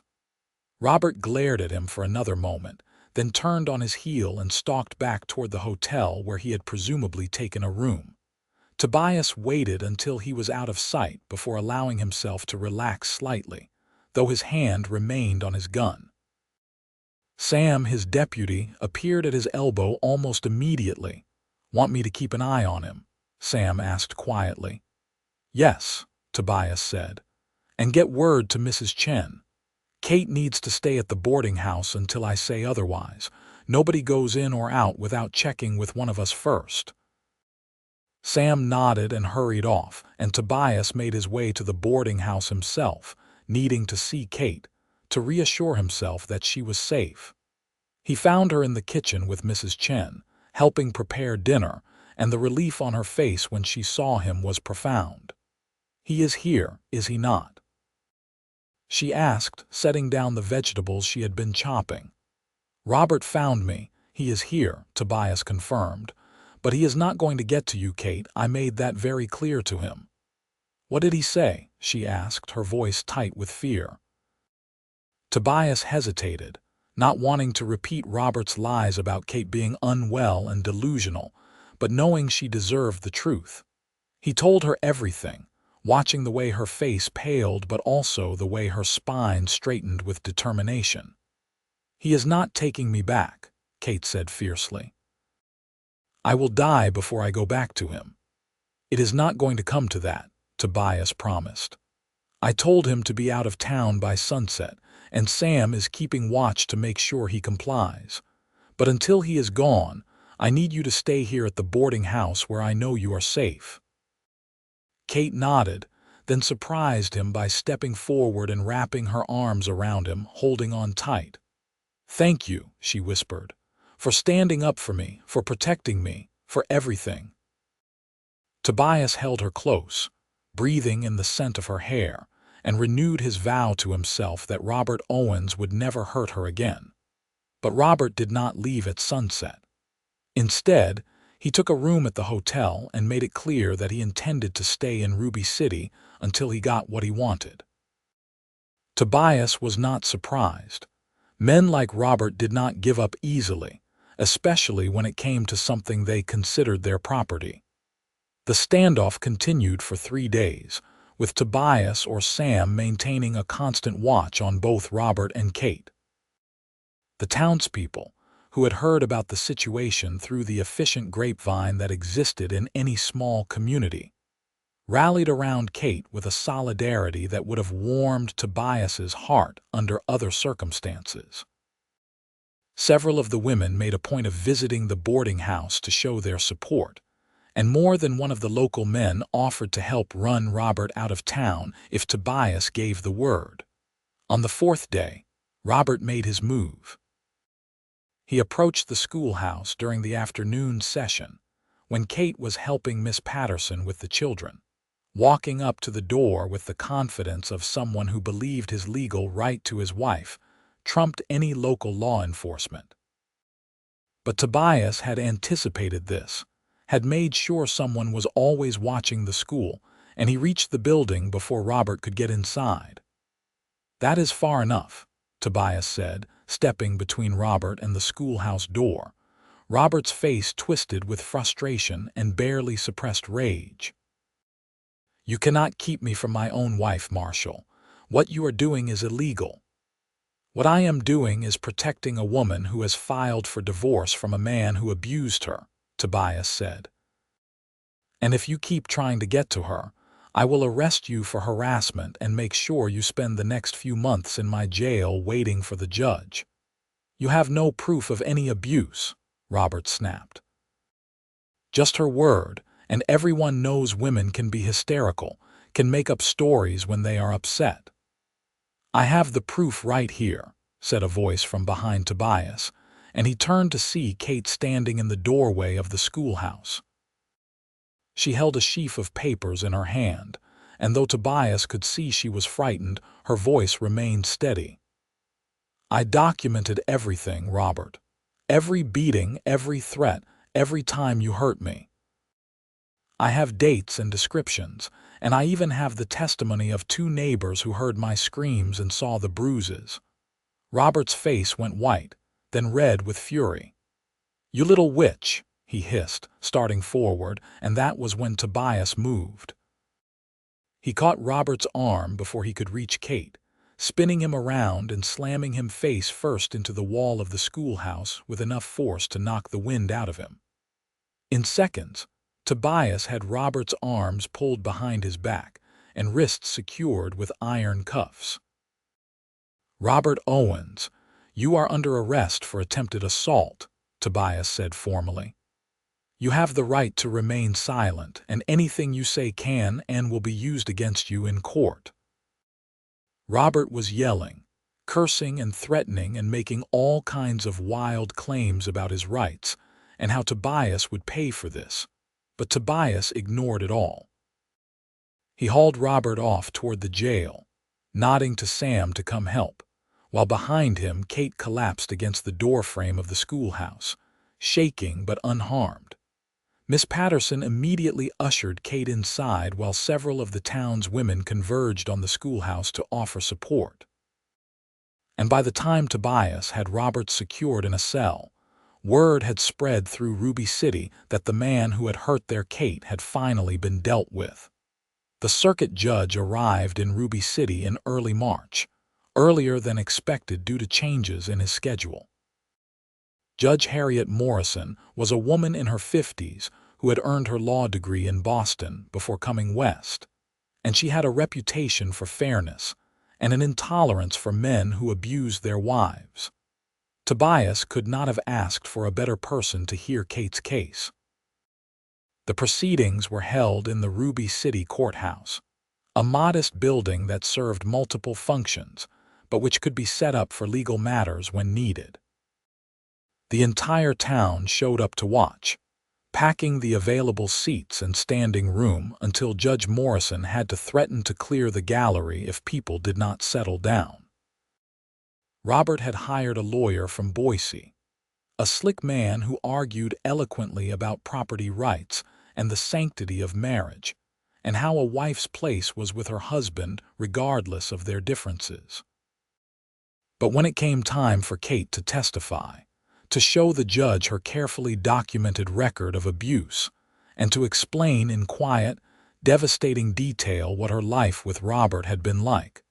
A: Robert glared at him for another moment, then turned on his heel and stalked back toward the hotel where he had presumably taken a room. Tobias waited until he was out of sight before allowing himself to relax slightly, though his hand remained on his gun. Sam, his deputy, appeared at his elbow almost immediately. Want me to keep an eye on him? Sam asked quietly. Yes, Tobias said. And get word to Mrs. Chen. Kate needs to stay at the boarding house until I say otherwise. Nobody goes in or out without checking with one of us first. Sam nodded and hurried off, and Tobias made his way to the boarding house himself, needing to see Kate, to reassure himself that she was safe. He found her in the kitchen with Mrs. Chen, helping prepare dinner, and the relief on her face when she saw him was profound. He is here, is he not? She asked, setting down the vegetables she had been chopping. Robert found me. He is here, Tobias confirmed. But he is not going to get to you, Kate. I made that very clear to him. What did he say? She asked, her voice tight with fear. Tobias hesitated, not wanting to repeat Robert's lies about Kate being unwell and delusional, but knowing she deserved the truth. He told her everything, watching the way her face paled but also the way her spine straightened with determination. He is not taking me back, Kate said fiercely. I will die before I go back to him. It is not going to come to that, Tobias promised. I told him to be out of town by sunset, and Sam is keeping watch to make sure he complies. But until he is gone, I need you to stay here at the boarding house where I know you are safe. Kate nodded, then surprised him by stepping forward and wrapping her arms around him, holding on tight. Thank you, she whispered, for standing up for me, for protecting me, for everything. Tobias held her close, breathing in the scent of her hair, and renewed his vow to himself that Robert Owens would never hurt her again. But Robert did not leave at sunset. Instead, he took a room at the hotel and made it clear that he intended to stay in Ruby City until he got what he wanted. Tobias was not surprised. Men like Robert did not give up easily, especially when it came to something they considered their property. The standoff continued for 3 days, with Tobias or Sam maintaining a constant watch on both Robert and Kate. The townspeople, who had heard about the situation through the efficient grapevine that existed in any small community, rallied around Kate with a solidarity that would have warmed Tobias's heart under other circumstances. Several of the women made a point of visiting the boarding house to show their support, and more than one of the local men offered to help run Robert out of town if Tobias gave the word. On the fourth day, Robert made his move. He approached the schoolhouse during the afternoon session, when Kate was helping Miss Patterson with the children, walking up to the door with the confidence of someone who believed his legal right to his wife trumped any local law enforcement. But Tobias had anticipated this, had made sure someone was always watching the school, and he reached the building before Robert could get inside. "That is far enough," Tobias said, stepping between Robert and the schoolhouse door, Robert's face twisted with frustration and barely suppressed rage. "You cannot keep me from my own wife, Marshal. What you are doing is illegal." "What I am doing is protecting a woman who has filed for divorce from a man who abused her," Tobias said. "And if you keep trying to get to her, I will arrest you for harassment and make sure you spend the next few months in my jail waiting for the judge." "You have no proof of any abuse," Robert snapped. "Just her word, and everyone knows women can be hysterical, can make up stories when they are upset." "I have the proof right here," said a voice from behind Tobias, and he turned to see Kate standing in the doorway of the schoolhouse. She held a sheaf of papers in her hand, and though Tobias could see she was frightened, her voice remained steady. "I documented everything, Robert. Every beating, every threat, every time you hurt me. I have dates and descriptions, and I even have the testimony of 2 neighbors who heard my screams and saw the bruises." Robert's face went white, then red with fury. "You little witch," he hissed, starting forward, and that was when Tobias moved. He caught Robert's arm before he could reach Kate, spinning him around and slamming him face first into the wall of the schoolhouse with enough force to knock the wind out of him. In seconds, Tobias had Robert's arms pulled behind his back and wrists secured with iron cuffs. "Robert Owens, you are under arrest for attempted assault," Tobias said formally. "You have the right to remain silent, and anything you say can and will be used against you in court." Robert was yelling, cursing and threatening and making all kinds of wild claims about his rights and how Tobias would pay for this, but Tobias ignored it all. He hauled Robert off toward the jail, nodding to Sam to come help, while behind him Kate collapsed against the doorframe of the schoolhouse, shaking but unharmed. Miss Patterson immediately ushered Kate inside while several of the town's women converged on the schoolhouse to offer support. And by the time Tobias had Robert secured in a cell, word had spread through Ruby City that the man who had hurt their Kate had finally been dealt with. The circuit judge arrived in Ruby City in early March, earlier than expected due to changes in his schedule. Judge Harriet Morrison was a woman in her 50s who had earned her law degree in Boston before coming west, and she had a reputation for fairness and an intolerance for men who abused their wives. Tobias could not have asked for a better person to hear Kate's case. The proceedings were held in the Ruby City Courthouse, a modest building that served multiple functions, but which could be set up for legal matters when needed. The entire town showed up to watch, packing the available seats and standing room until Judge Morrison had to threaten to clear the gallery if people did not settle down. Robert had hired a lawyer from Boise, a slick man who argued eloquently about property rights and the sanctity of marriage, and how a wife's place was with her husband regardless of their differences. But when it came time for Kate to testify, to show the judge her carefully documented record of abuse, and to explain in quiet, devastating detail what her life with Robert had been like,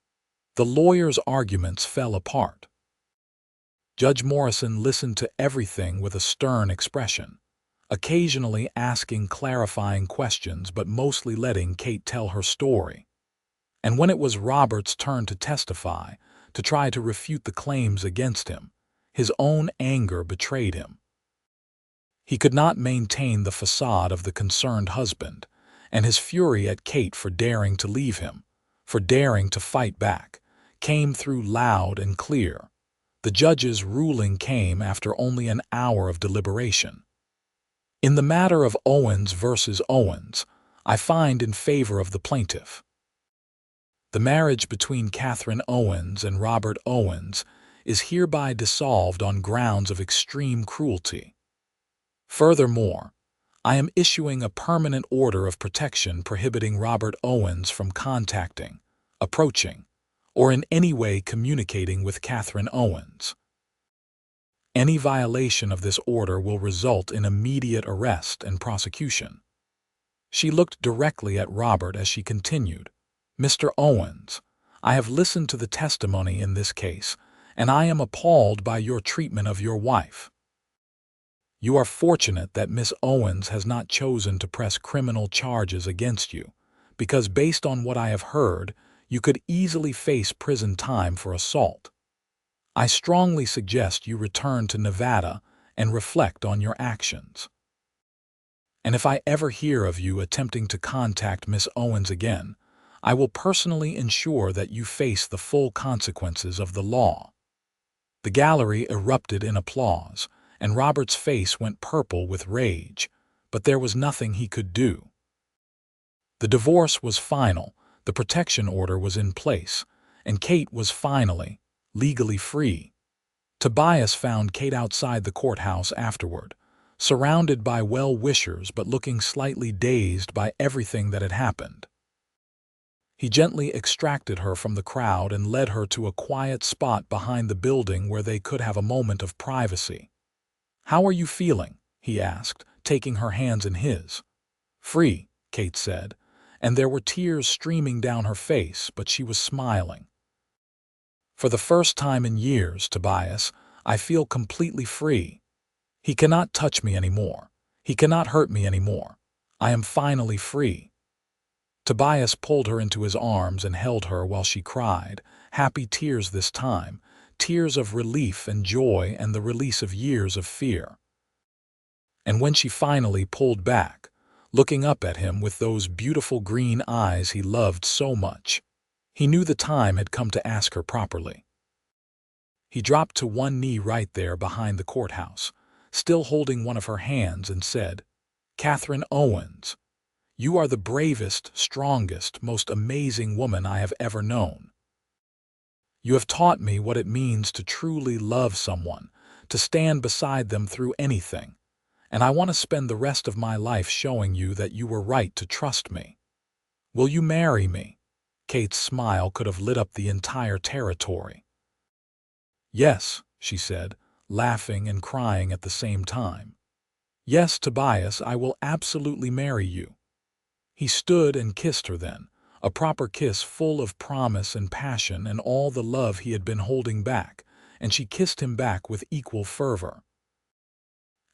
A: the lawyer's arguments fell apart. Judge Morrison listened to everything with a stern expression, occasionally asking clarifying questions but mostly letting Kate tell her story. And when it was Robert's turn to testify, to try to refute the claims against him, his own anger betrayed him. He could not maintain the facade of the concerned husband, and his fury at Kate for daring to leave him, for daring to fight back, came through loud and clear. The judge's ruling came after only an hour of deliberation. In the matter of Owens versus Owens, I find in favor of the plaintiff. The marriage between Catherine Owens and Robert Owens is hereby dissolved on grounds of extreme cruelty. Furthermore, I am issuing a permanent order of protection prohibiting Robert Owens from contacting, approaching, or in any way communicating with Catherine Owens. Any violation of this order will result in immediate arrest and prosecution. She looked directly at Robert as she continued, "Mr. Owens, I have listened to the testimony in this case, and I am appalled by your treatment of your wife. You are fortunate that Miss Owens has not chosen to press criminal charges against you, because based on what I have heard, you could easily face prison time for assault. I strongly suggest you return to Nevada and reflect on your actions. And if I ever hear of you attempting to contact Miss Owens again, I will personally ensure that you face the full consequences of the law." The gallery erupted in applause, and Robert's face went purple with rage, but there was nothing he could do. The divorce was final, the protection order was in place, and Kate was finally, legally free. Tobias found Kate outside the courthouse afterward, surrounded by well-wishers but looking slightly dazed by everything that had happened. He gently extracted her from the crowd and led her to a quiet spot behind the building where they could have a moment of privacy. "How are you feeling?" he asked, taking her hands in his. "Free," Kate said, and there were tears streaming down her face, but she was smiling. "For the first time in years, Tobias, I feel completely free. He cannot touch me anymore. He cannot hurt me anymore. I am finally free." Tobias pulled her into his arms and held her while she cried, happy tears this time, tears of relief and joy and the release of years of fear. And when she finally pulled back, looking up at him with those beautiful green eyes he loved so much, he knew the time had come to ask her properly. He dropped to one knee right there behind the courthouse, still holding one of her hands, and said, "Catherine Owens, you are the bravest, strongest, most amazing woman I have ever known. You have taught me what it means to truly love someone, to stand beside them through anything, and I want to spend the rest of my life showing you that you were right to trust me. Will you marry me?" Kate's smile could have lit up the entire territory. "Yes," she said, laughing and crying at the same time. "Yes, Tobias, I will absolutely marry you." He stood and kissed her then, a proper kiss full of promise and passion and all the love he had been holding back, and she kissed him back with equal fervor.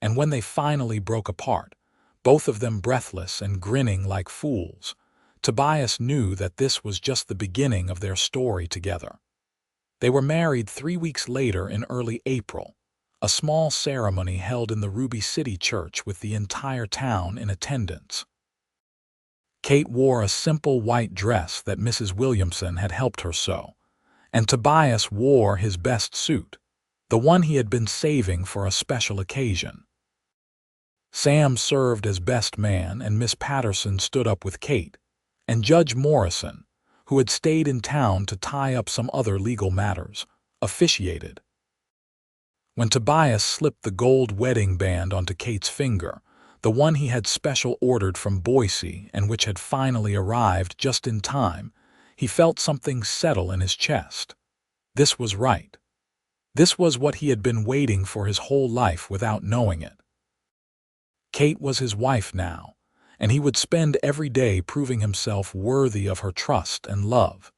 A: And when they finally broke apart, both of them breathless and grinning like fools, Tobias knew that this was just the beginning of their story together. They were married 3 weeks later in early April, a small ceremony held in the Ruby City Church with the entire town in attendance. Kate wore a simple white dress that Mrs. Williamson had helped her sew, and Tobias wore his best suit, the one he had been saving for a special occasion. Sam served as best man, and Miss Patterson stood up with Kate, and Judge Morrison, who had stayed in town to tie up some other legal matters, officiated. When Tobias slipped the gold wedding band onto Kate's finger, the one he had special ordered from Boise and which had finally arrived just in time, he felt something settle in his chest. This was right. This was what he had been waiting for his whole life without knowing it. Kate was his wife now, and he would spend every day proving himself worthy of her trust and love.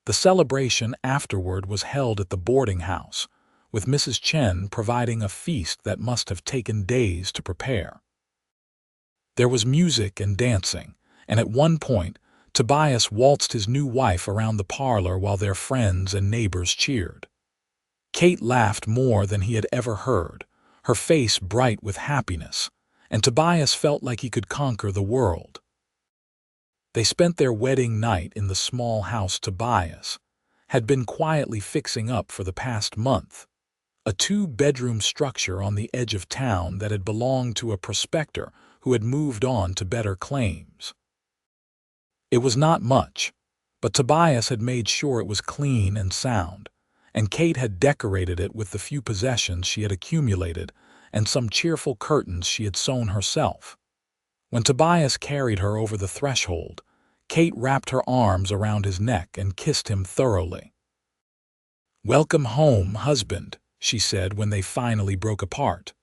A: The celebration afterward was held at the boarding house, with Mrs. Chen providing a feast that must have taken days to prepare. There was music and dancing, and at one point, Tobias waltzed his new wife around the parlor while their friends and neighbors cheered. Kate laughed more than he had ever heard, her face bright with happiness, and Tobias felt like he could conquer the world. They spent their wedding night in the small house Tobias had been quietly fixing up for the past month, a two-bedroom structure on the edge of town that had belonged to a prospector who had moved on to better claims. It was not much, but Tobias had made sure it was clean and sound, and Kate had decorated it with the few possessions she had accumulated and some cheerful curtains she had sewn herself. When Tobias carried her over the threshold, Kate wrapped her arms around his neck and kissed him thoroughly. "Welcome home, husband," she said when they finally broke apart.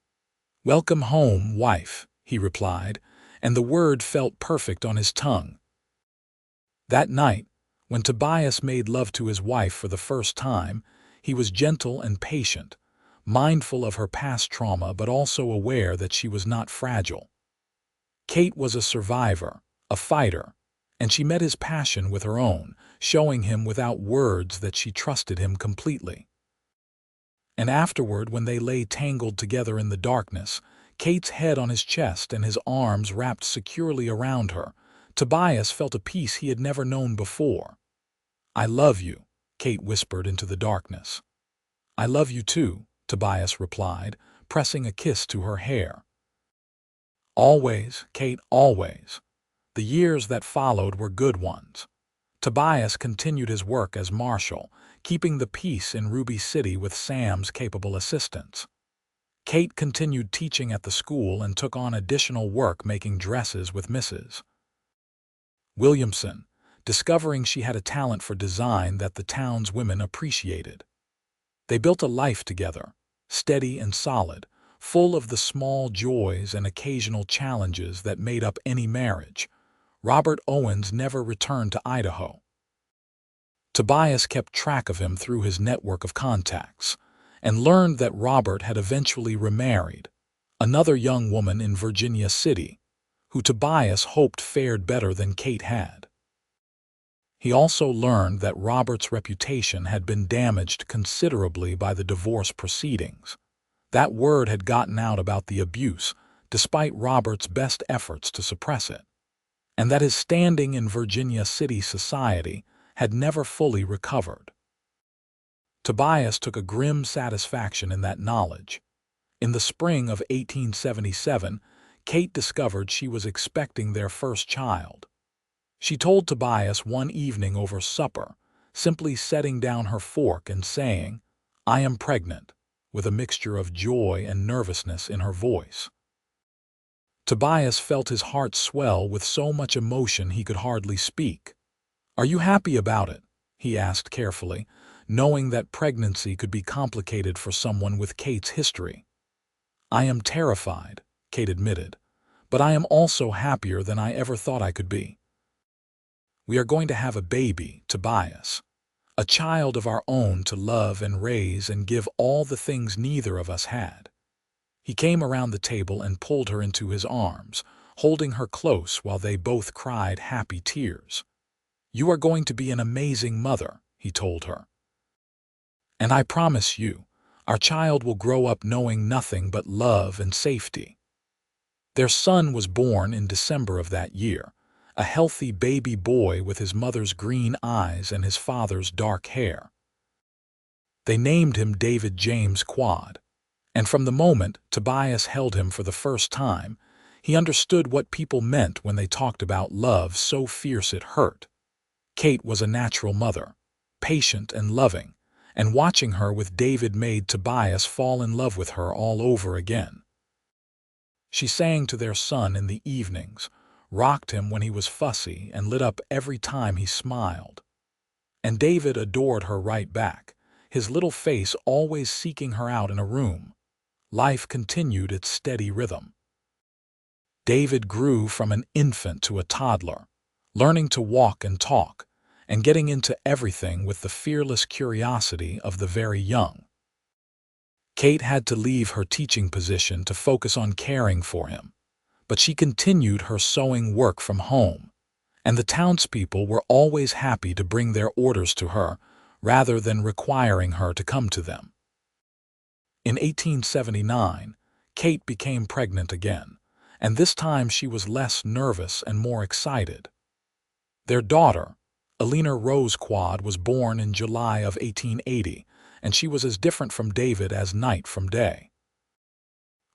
A: "Welcome home, wife," he replied, and the word felt perfect on his tongue. That night, when Tobias made love to his wife for the first time, he was gentle and patient, mindful of her past trauma but also aware that she was not fragile. Kate was a survivor, a fighter, and she met his passion with her own, showing him without words that she trusted him completely. And afterward, when they lay tangled together in the darkness, Kate's head on his chest and his arms wrapped securely around her, Tobias felt a peace he had never known before. "I love you," Kate whispered into the darkness. "I love you too," Tobias replied, pressing a kiss to her hair. "Always, Kate, always." The years that followed were good ones. Tobias continued his work as marshal, keeping the peace in Ruby City with Sam's capable assistance. Kate continued teaching at the school and took on additional work making dresses with Mrs. Williamson, discovering she had a talent for design that the town's women appreciated. They built a life together, steady and solid, full of the small joys and occasional challenges that made up any marriage. Robert Owens never returned to Idaho. Tobias kept track of him through his network of contacts and learned that Robert had eventually remarried another young woman in Virginia City, who Tobias hoped fared better than Kate had. He also learned that Robert's reputation had been damaged considerably by the divorce proceedings. That word had gotten out about the abuse, despite Robert's best efforts to suppress it, and that his standing in Virginia City society had never fully recovered. Tobias took a grim satisfaction in that knowledge. In the spring of 1877, Kate discovered she was expecting their first child. She told Tobias one evening over supper, simply setting down her fork and saying, "I am pregnant," with a mixture of joy and nervousness in her voice. Tobias felt his heart swell with so much emotion he could hardly speak. "Are you happy about it?" he asked carefully, knowing that pregnancy could be complicated for someone with Kate's history. "I am terrified," Kate admitted, "but I am also happier than I ever thought I could be. We are going to have a baby, Tobias, a child of our own to love and raise and give all the things neither of us had." He came around the table and pulled her into his arms, holding her close while they both cried happy tears. "You are going to be an amazing mother," he told her. "And I promise you, our child will grow up knowing nothing but love and safety." Their son was born in December of that year, a healthy baby boy with his mother's green eyes and his father's dark hair. They named him David James Quade, and from the moment Tobias held him for the first time, he understood what people meant when they talked about love so fierce it hurt. Kate was a natural mother, patient and loving, and watching her with David made Tobias fall in love with her all over again. She sang to their son in the evenings, rocked him when he was fussy, and lit up every time he smiled. And David adored her right back, his little face always seeking her out in a room. Life continued its steady rhythm. David grew from an infant to a toddler, learning to walk and talk, and getting into everything with the fearless curiosity of the very young. Kate had to leave her teaching position to focus on caring for him, but she continued her sewing work from home, and the townspeople were always happy to bring their orders to her rather than requiring her to come to them. In 1879, Kate became pregnant again, and this time she was less nervous and more excited. Their daughter, Elena Rose Quade, was born in July of 1880, and she was as different from David as night from day.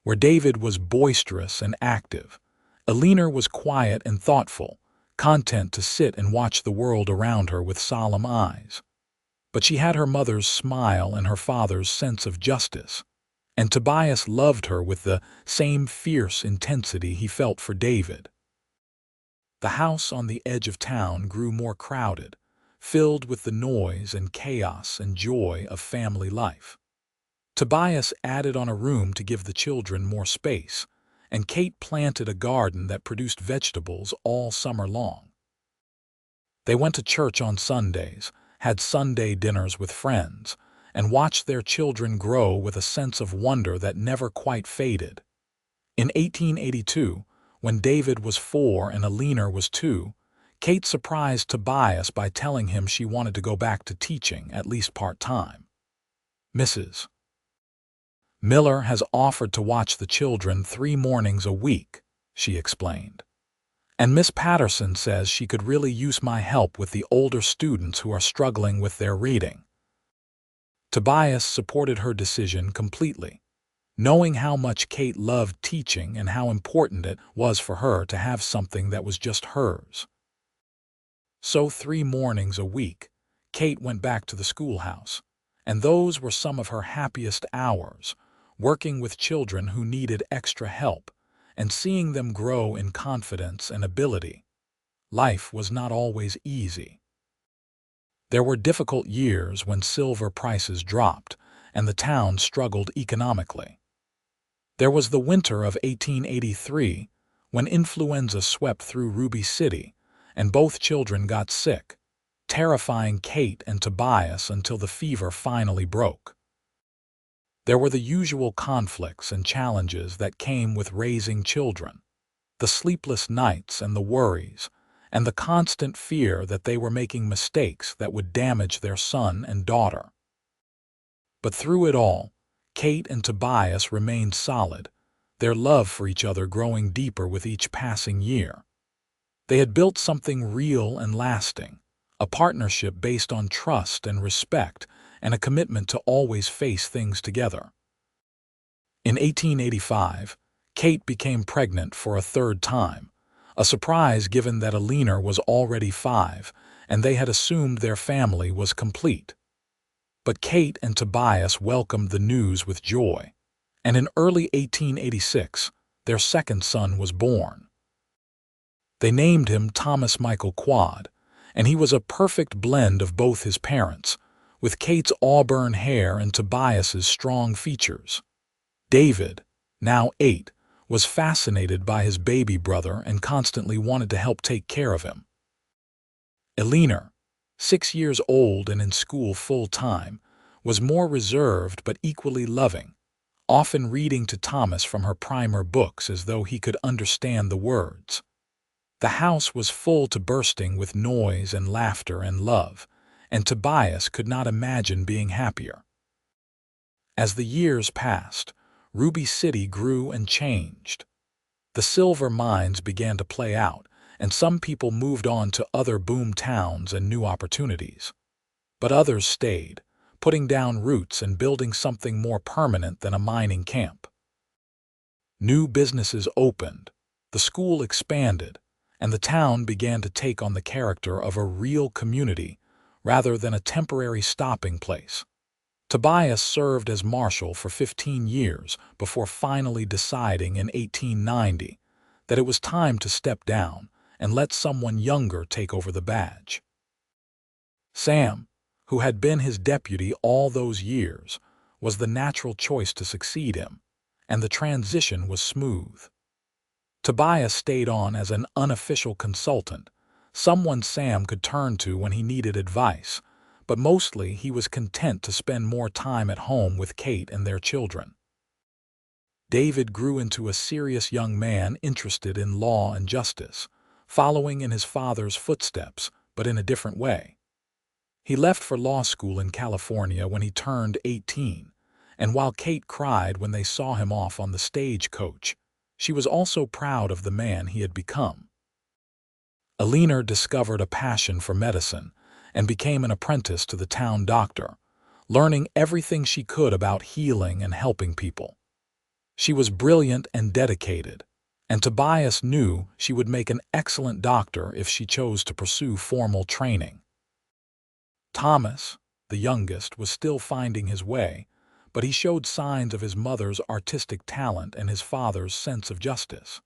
A: Where David was boisterous and active, Elena was quiet and thoughtful, content to sit and watch the world around her with solemn eyes. But she had her mother's smile and her father's sense of justice, and Tobias loved her with the same fierce intensity he felt for David. The house on the edge of town grew more crowded, filled with the noise and chaos and joy of family life. Tobias added on a room to give the children more space, and Kate planted a garden that produced vegetables all summer long. They went to church on Sundays, had Sunday dinners with friends, and watched their children grow with a sense of wonder that never quite faded. In 1882, when David was 4 and Elena was 2, Kate surprised Tobias by telling him she wanted to go back to teaching, at least part-time. Mrs. Miller has offered to watch the children 3 mornings a week, she explained. And Miss Patterson says she could really use my help with the older students who are struggling with their reading. Tobias supported her decision completely, knowing how much Kate loved teaching and how important it was for her to have something that was just hers. So 3 mornings a week, Kate went back to the schoolhouse, and those were some of her happiest hours, working with children who needed extra help and seeing them grow in confidence and ability. Life was not always easy. There were difficult years when silver prices dropped and the town struggled economically. There was the winter of 1883 when influenza swept through Ruby City and both children got sick, terrifying Kate and Tobias until the fever finally broke. There were the usual conflicts and challenges that came with raising children, the sleepless nights and the worries, and the constant fear that they were making mistakes that would damage their son and daughter. But through it all, Kate and Tobias remained solid, their love for each other growing deeper with each passing year. They had built something real and lasting, a partnership based on trust and respect, and a commitment to always face things together. In 1885, Kate became pregnant for a 3rd time, a surprise given that Elena was already 5 and they had assumed their family was complete. But Kate and Tobias welcomed the news with joy, and in early 1886, their 2nd son was born. They named him Thomas Michael Quade, and he was a perfect blend of both his parents, with Kate's auburn hair and Tobias's strong features. David, now 8, was fascinated by his baby brother and constantly wanted to help take care of him. Elena, 6 years old and in school full-time, was more reserved but equally loving, often reading to Thomas from her primer books as though he could understand the words. The house was full to bursting with noise and laughter and love, and Tobias could not imagine being happier. As the years passed, Ruby City grew and changed. The silver mines began to play out, and some people moved on to other boom towns and new opportunities. But others stayed, putting down roots and building something more permanent than a mining camp. New businesses opened, the school expanded, and the town began to take on the character of a real community rather than a temporary stopping place. Tobias served as marshal for 15 years before finally deciding in 1890 that it was time to step down and let someone younger take over the badge. Sam, who had been his deputy all those years, was the natural choice to succeed him, and the transition was smooth. Tobias stayed on as an unofficial consultant, someone Sam could turn to when he needed advice, but mostly he was content to spend more time at home with Kate and their children. David grew into a serious young man interested in law and justice, following in his father's footsteps, but in a different way. He left for law school in California when he turned 18, And while Kate cried when they saw him off on the stagecoach, she was also proud of the man he had become. Alina discovered a passion for medicine and became an apprentice to the town doctor, learning everything she could about healing and helping people. She was brilliant and dedicated, and Tobias knew she would make an excellent doctor if she chose to pursue formal training. Thomas, the youngest, was still finding his way, but he showed signs of his mother's artistic talent and his father's sense of justice.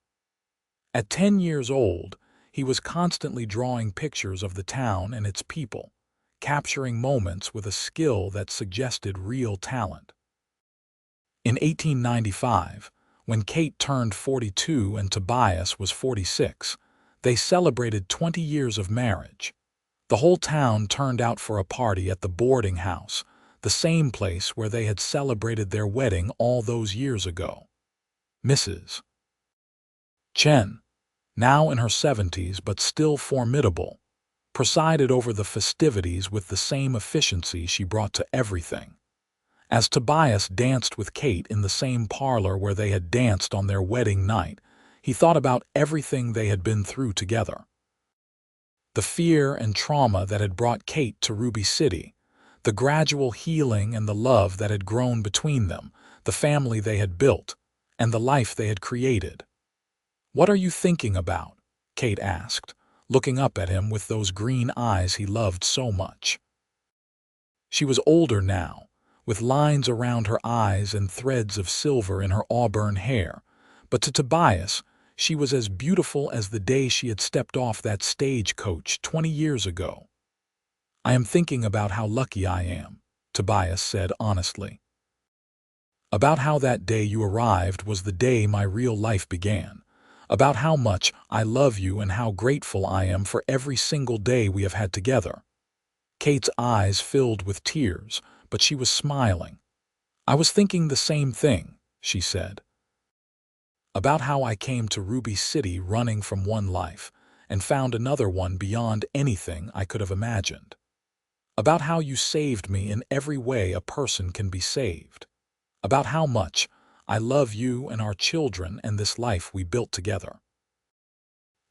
A: At 10 years old, he was constantly drawing pictures of the town and its people, capturing moments with a skill that suggested real talent. In 1895, when Kate turned 42 and Tobias was 46, they celebrated 20 years of marriage. The whole town turned out for a party at the boarding house, the same place where they had celebrated their wedding all those years ago. Mrs. Chen, now in her 70s but still formidable, presided over the festivities with the same efficiency she brought to everything. As Tobias danced with Kate in the same parlor where they had danced on their wedding night, he thought about everything they had been through together. The fear and trauma that had brought Kate to Ruby City, the gradual healing and the love that had grown between them, the family they had built, and the life they had created. "What are you thinking about?" Kate asked, looking up at him with those green eyes he loved so much. She was older now, with lines around her eyes and threads of silver in her auburn hair, but to Tobias, she was as beautiful as the day she had stepped off that stagecoach 20 years ago. "I am thinking about how lucky I am," Tobias said honestly. "About how that day you arrived was the day my real life began. About how much I love you and how grateful I am for every single day we have had together." Kate's eyes filled with tears, but she was smiling. "I was thinking the same thing," she said. "About how I came to Ruby City running from one life and found another one beyond anything I could have imagined. About how you saved me in every way a person can be saved. About how much I love you and our children and this life we built together."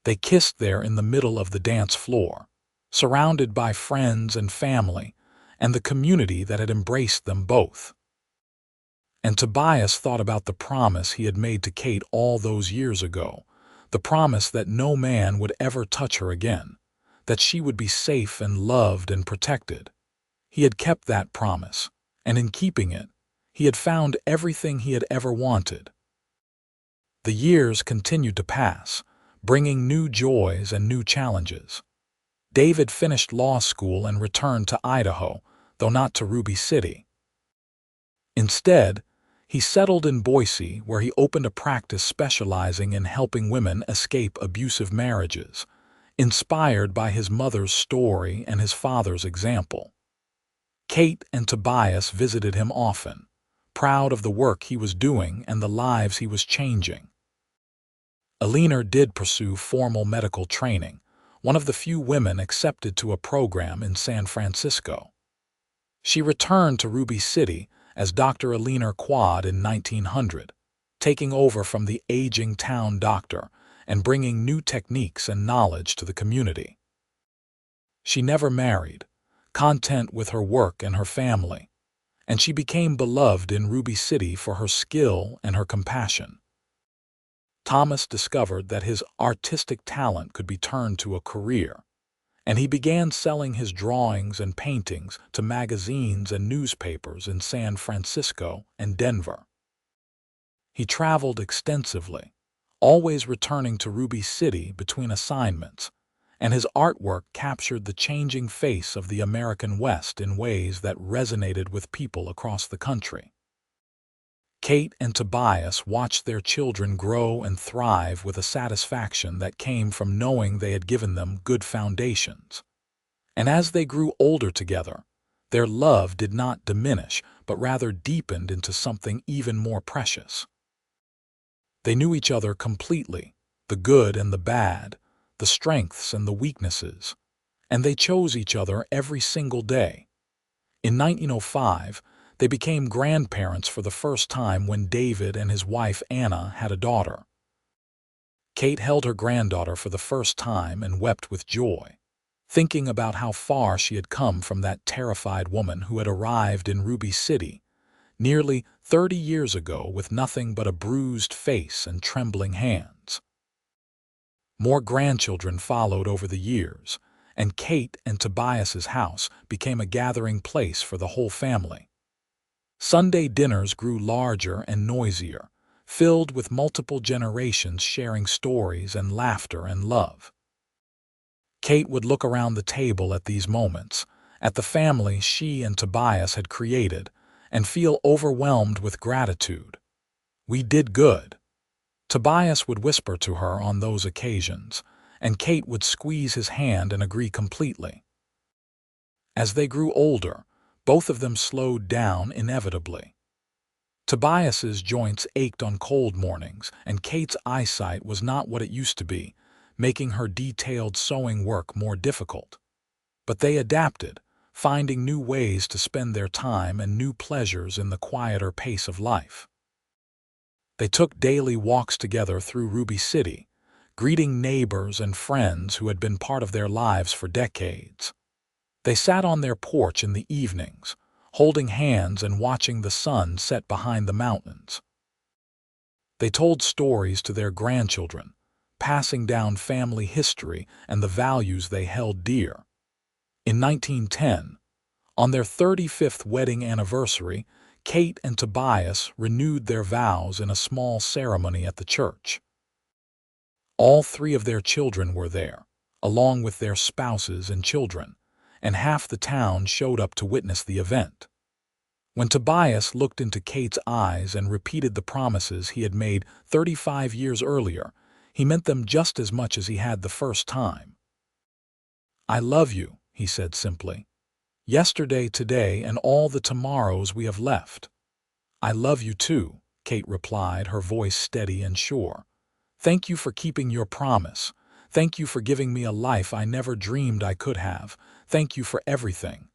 A: They kissed there in the middle of the dance floor, surrounded by friends and family, and the community that had embraced them both. And Tobias thought about the promise he had made to Kate all those years ago, the promise that no man would ever touch her again, that she would be safe and loved and protected. He had kept that promise, and in keeping it, he had found everything he had ever wanted. The years continued to pass, bringing new joys and new challenges. David finished law school and returned to Idaho, though not to Ruby City. Instead, he settled in Boise, where he opened a practice specializing in helping women escape abusive marriages, inspired by his mother's story and his father's example. Kate and Tobias visited him often, proud of the work he was doing and the lives he was changing. Alina did pursue formal medical training, one of the few women accepted to a program in San Francisco. She returned to Ruby City as Dr. Alina Quade in 1900, taking over from the aging town doctor and bringing new techniques and knowledge to the community. She never married, content with her work and her family, and she became beloved in Ruby City for her skill and her compassion. Thomas discovered that his artistic talent could be turned to a career, and he began selling his drawings and paintings to magazines and newspapers in San Francisco and Denver. He traveled extensively, always returning to Ruby City between assignments, and his artwork captured the changing face of the American West in ways that resonated with people across the country. Kate and Tobias watched their children grow and thrive with a satisfaction that came from knowing they had given them good foundations. And as they grew older together, their love did not diminish, but rather deepened into something even more precious. They knew each other completely, the good and the bad, the strengths and the weaknesses, and they chose each other every single day. In 1905, They became grandparents for the first time when David and his wife Anna had a daughter. Kate held her granddaughter for the first time and wept with joy, thinking about how far she had come from that terrified woman who had arrived in Ruby City nearly 30 years ago with nothing but a bruised face and trembling hands. More grandchildren followed over the years, and Kate and Tobias's house became a gathering place for the whole family. Sunday dinners grew larger and noisier, filled with multiple generations sharing stories and laughter and love. Kate would look around the table at these moments, at the family she and Tobias had created, and feel overwhelmed with gratitude. "We did good," Tobias would whisper to her on those occasions, and Kate would squeeze his hand and agree completely. As they grew older, both of them slowed down inevitably. Tobias's joints ached on cold mornings, and Kate's eyesight was not what it used to be, making her detailed sewing work more difficult. But they adapted, finding new ways to spend their time and new pleasures in the quieter pace of life. They took daily walks together through Ruby City, greeting neighbors and friends who had been part of their lives for decades. They sat on their porch in the evenings, holding hands and watching the sun set behind the mountains. They told stories to their grandchildren, passing down family history and the values they held dear. In 1910, on their 35th wedding anniversary, Kate and Tobias renewed their vows in a small ceremony at the church. All three of their children were there, along with their spouses and children, and half the town showed up to witness the event. When Tobias looked into Kate's eyes and repeated the promises he had made 35 years earlier, he meant them just as much as he had the first time. "I love you," he said simply. "Yesterday, today, and all the tomorrows we have left." "I love you too," Kate replied, her voice steady and sure. "Thank you for keeping your promise. Thank you for giving me a life I never dreamed I could have. Thank you for everything."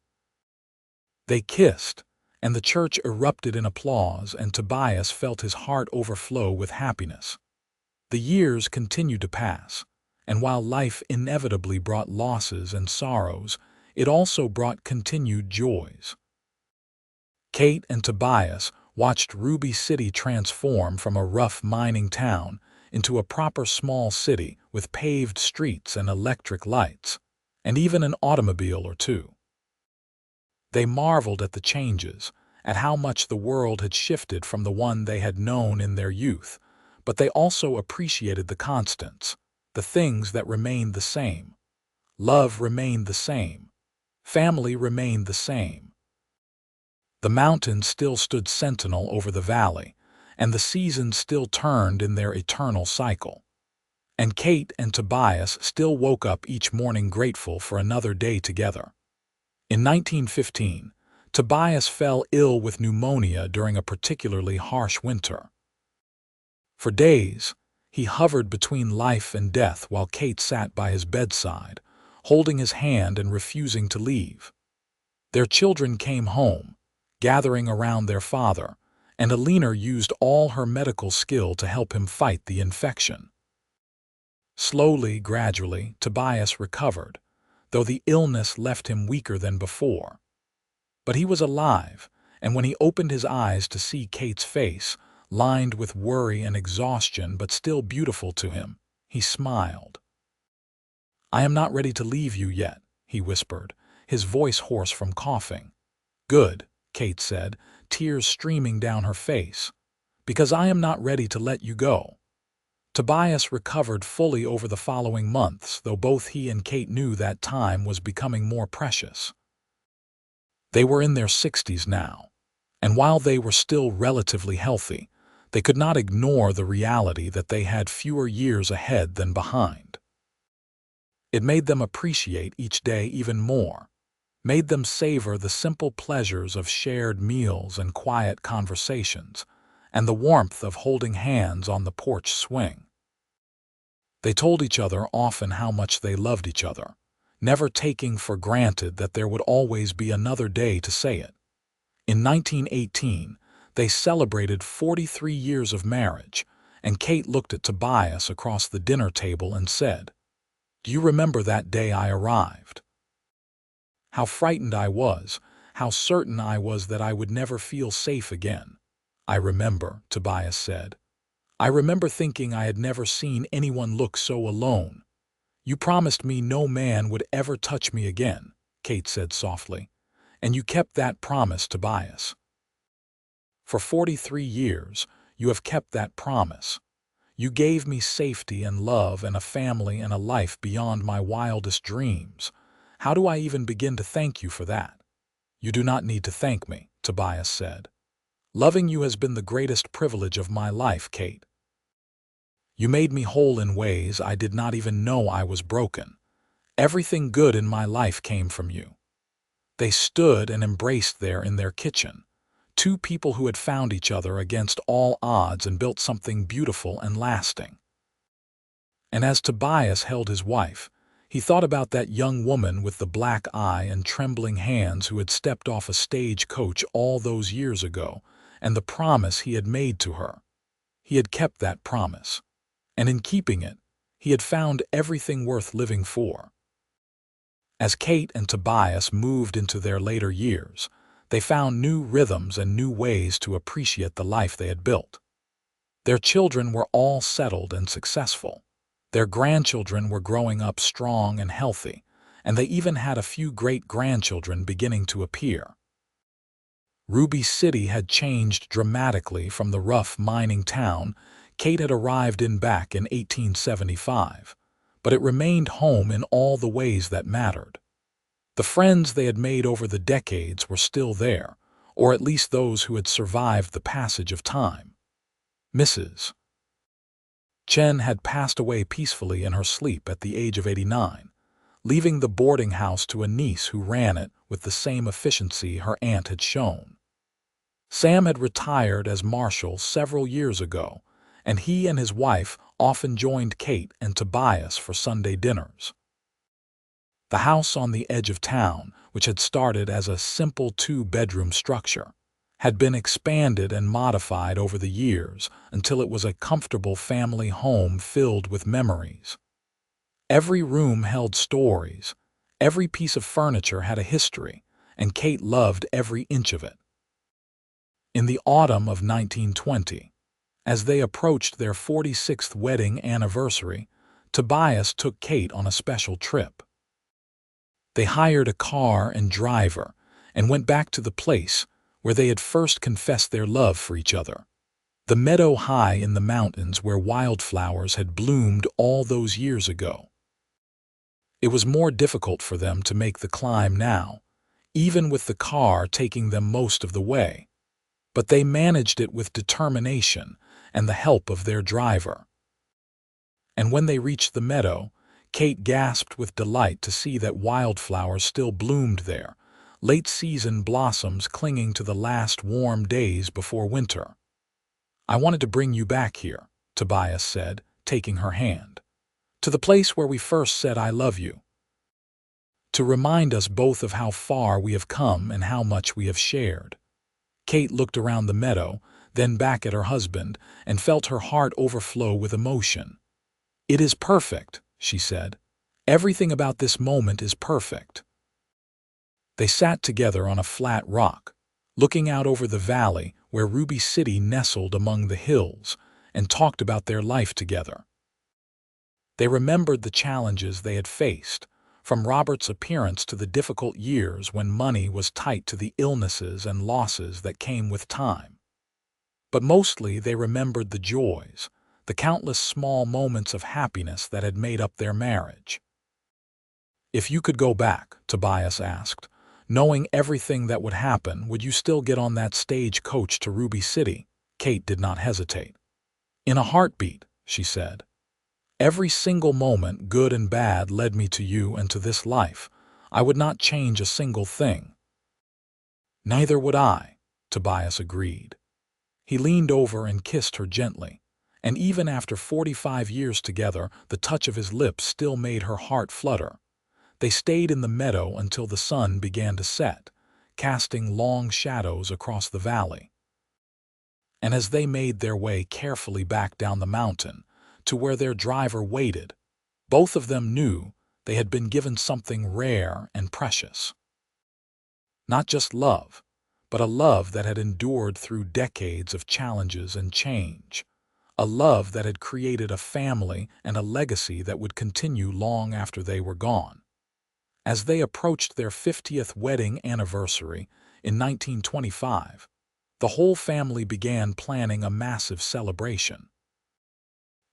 A: They kissed, and the church erupted in applause, and Tobias felt his heart overflow with happiness. The years continued to pass, and while life inevitably brought losses and sorrows, it also brought continued joys. Kate and Tobias watched Ruby City transform from a rough mining town into a proper small city with paved streets and electric lights, and even an automobile or two. They marveled at the changes, at how much the world had shifted from the one they had known in their youth, but they also appreciated the constants, the things that remained the same. Love remained the same. Family remained the same. The mountains still stood sentinel over the valley, and the seasons still turned in their eternal cycle. And Kate and Tobias still woke up each morning grateful for another day together. In 1915, Tobias fell ill with pneumonia during a particularly harsh winter. For days, he hovered between life and death while Kate sat by his bedside, holding his hand and refusing to leave. Their children came home, gathering around their father, and Alina used all her medical skill to help him fight the infection. Slowly, gradually, Tobias recovered, though the illness left him weaker than before. But he was alive, and when he opened his eyes to see Kate's face, lined with worry and exhaustion but still beautiful to him, he smiled. "I am not ready to leave you yet," he whispered, his voice hoarse from coughing. "Good," Kate said, tears streaming down her face, "because I am not ready to let you go." Tobias recovered fully over the following months, though both he and Kate knew that time was becoming more precious. They were in their 60s now, and while they were still relatively healthy, they could not ignore the reality that they had fewer years ahead than behind. It made them appreciate each day even more, made them savor the simple pleasures of shared meals and quiet conversations, and the warmth of holding hands on the porch swing. They told each other often how much they loved each other, never taking for granted that there would always be another day to say it. In 1918, they celebrated 43 years of marriage, and Kate looked at Tobias across the dinner table and said, "Do you remember that day I arrived? How frightened I was, how certain I was that I would never feel safe again." "I remember," Tobias said. "I remember thinking I had never seen anyone look so alone. You promised me no man would ever touch me again," Kate said softly. "And you kept that promise, Tobias. For 43 years, you have kept that promise. You gave me safety and love and a family and a life beyond my wildest dreams. How do I even begin to thank you for that?" "You do not need to thank me," Tobias said. "Loving you has been the greatest privilege of my life, Kate. You made me whole in ways I did not even know I was broken. Everything good in my life came from you." They stood and embraced there in their kitchen, two people who had found each other against all odds and built something beautiful and lasting. And as Tobias held his wife, he thought about that young woman with the black eye and trembling hands who had stepped off a stagecoach all those years ago, and the promise he had made to her. He had kept that promise, and in keeping it, he had found everything worth living for. As Kate and Tobias moved into their later years, they found new rhythms and new ways to appreciate the life they had built. Their children were all settled and successful. Their grandchildren were growing up strong and healthy, and they even had a few great-grandchildren beginning to appear. Ruby City had changed dramatically from the rough mining town Kate had arrived in back in 1875, but it remained home in all the ways that mattered. The friends they had made over the decades were still there, or at least those who had survived the passage of time. Mrs. Chen had passed away peacefully in her sleep at the age of 89, leaving the boarding house to a niece who ran it with the same efficiency her aunt had shown. Sam had retired as marshal several years ago, and he and his wife often joined Kate and Tobias for Sunday dinners. The house on the edge of town, which had started as a simple two-bedroom structure, had been expanded and modified over the years until it was a comfortable family home filled with memories. Every room held stories, every piece of furniture had a history, and Kate loved every inch of it. In the autumn of 1920, as they approached their 46th wedding anniversary, Tobias took Kate on a special trip. They hired a car and driver and went back to the place where they had first confessed their love for each other. The meadow high in the mountains where wildflowers had bloomed all those years ago. It was more difficult for them to make the climb now, even with the car taking them most of the way. But they managed it with determination and the help of their driver. And when they reached the meadow, Kate gasped with delight to see that wildflowers still bloomed there, late-season blossoms clinging to the last warm days before winter. "I wanted to bring you back here," Tobias said, taking her hand, "to the place where we first said I love you, to remind us both of how far we have come and how much we have shared." Kate looked around the meadow, then back at her husband, and felt her heart overflow with emotion. "It is perfect," she said. "Everything about this moment is perfect." They sat together on a flat rock, looking out over the valley where Ruby City nestled among the hills, and talked about their life together. They remembered the challenges they had faced, from Robert's appearance to the difficult years when money was tight to the illnesses and losses that came with time. But mostly they remembered the joys, the countless small moments of happiness that had made up their marriage. "If you could go back," Tobias asked, "knowing everything that would happen, would you still get on that stagecoach to Ruby City?" Kate did not hesitate. "In a heartbeat," she said. "Every single moment, good and bad, led me to you and to this life. I would not change a single thing." "Neither would I," Tobias agreed. He leaned over and kissed her gently, and even after 45 years together, the touch of his lips still made her heart flutter. They stayed in the meadow until the sun began to set, casting long shadows across the valley. And as they made their way carefully back down the mountain to where their driver waited, both of them knew they had been given something rare and precious. Not just love, but a love that had endured through decades of challenges and change. A love that had created a family and a legacy that would continue long after they were gone. As they approached their 50th wedding anniversary in 1925, the whole family began planning a massive celebration.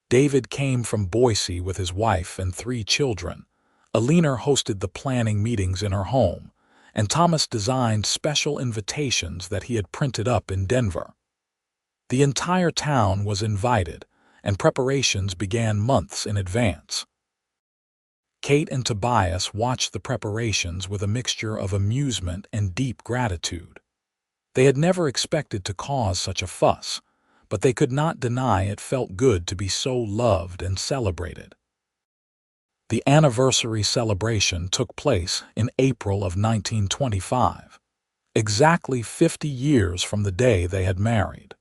A: David came from Boise with his wife and 3 children. Alina hosted the planning meetings in her home, and Thomas designed special invitations that he had printed up in Denver. The entire town was invited, and preparations began months in advance. Kate and Tobias watched the preparations with a mixture of amusement and deep gratitude. They had never expected to cause such a fuss, but they could not deny it felt good to be so loved and celebrated. The anniversary celebration took place in April of 1925, exactly 50 years from the day they had married.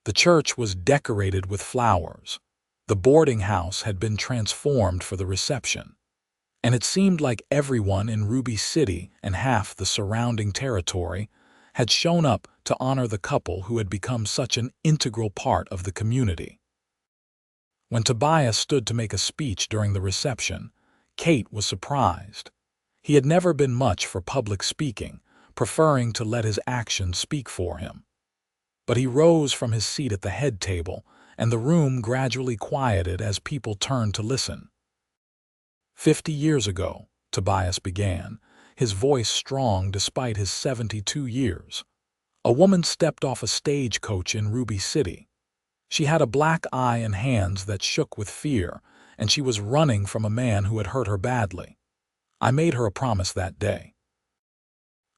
A: The church was decorated with flowers. The boarding house had been transformed for the reception, and it seemed like everyone in Ruby City and half the surrounding territory had shown up to honor the couple who had become such an integral part of the community. When Tobias stood to make a speech during the reception, Kate was surprised. He had never been much for public speaking, preferring to let his actions speak for him. But he rose from his seat at the head table, and the room gradually quieted as people turned to listen. 50 years ago, Tobias began, his voice strong despite his 72 years. A woman stepped off a stagecoach in Ruby City. She had a black eye and hands that shook with fear, and she was running from a man who had hurt her badly. I made her a promise that day.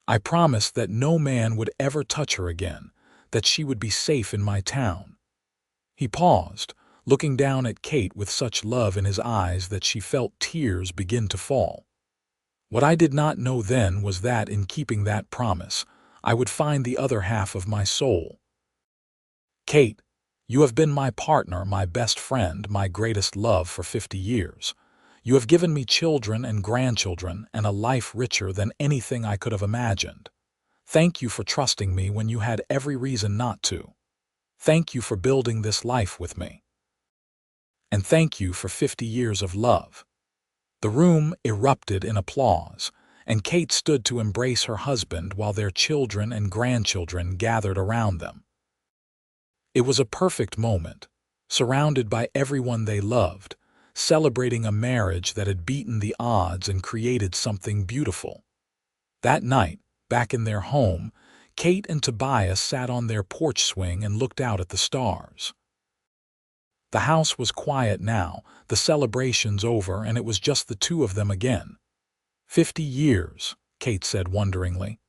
A: I promised that no man would ever touch her again, that she would be safe in my town. He paused, looking down at Kate with such love in his eyes that she felt tears begin to fall. What I did not know then was that in keeping that promise, I would find the other half of my soul. Kate, you have been my partner, my best friend, my greatest love for 50 years. You have given me children and grandchildren and a life richer than anything I could have imagined. Thank you for trusting me when you had every reason not to. Thank you for building this life with me. And thank you for 50 years of love. The room erupted in applause, and Kate stood to embrace her husband while their children and grandchildren gathered around them. It was a perfect moment, surrounded by everyone they loved, celebrating a marriage that had beaten the odds and created something beautiful. That night, back in their home, Kate and Tobias sat on their porch swing and looked out at the stars. The house was quiet now, the celebrations over, and it was just the two of them again. 50 years, Kate said wonderingly.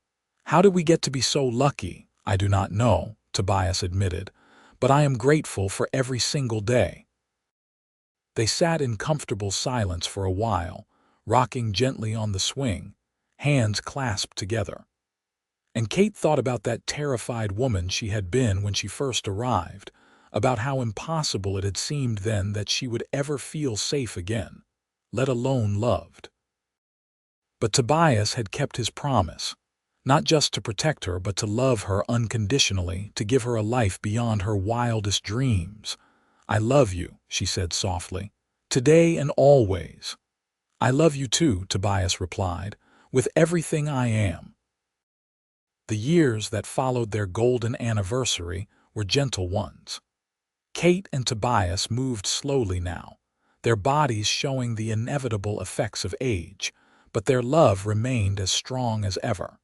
A: How did we get to be so lucky? I do not know, Tobias admitted, but I am grateful for every single day. They sat in comfortable silence for a while, rocking gently on the swing, hands clasped together. And Kate thought about that terrified woman she had been when she first arrived, about how impossible it had seemed then that she would ever feel safe again, let alone loved. But Tobias had kept his promise, not just to protect her but to love her unconditionally, to give her a life beyond her wildest dreams. I love you, she said softly, today and always. I love you too, Tobias replied, with everything I am. The years that followed their golden anniversary were gentle ones. Kate and Tobias moved slowly now, their bodies showing the inevitable effects of age, but their love remained as strong as ever.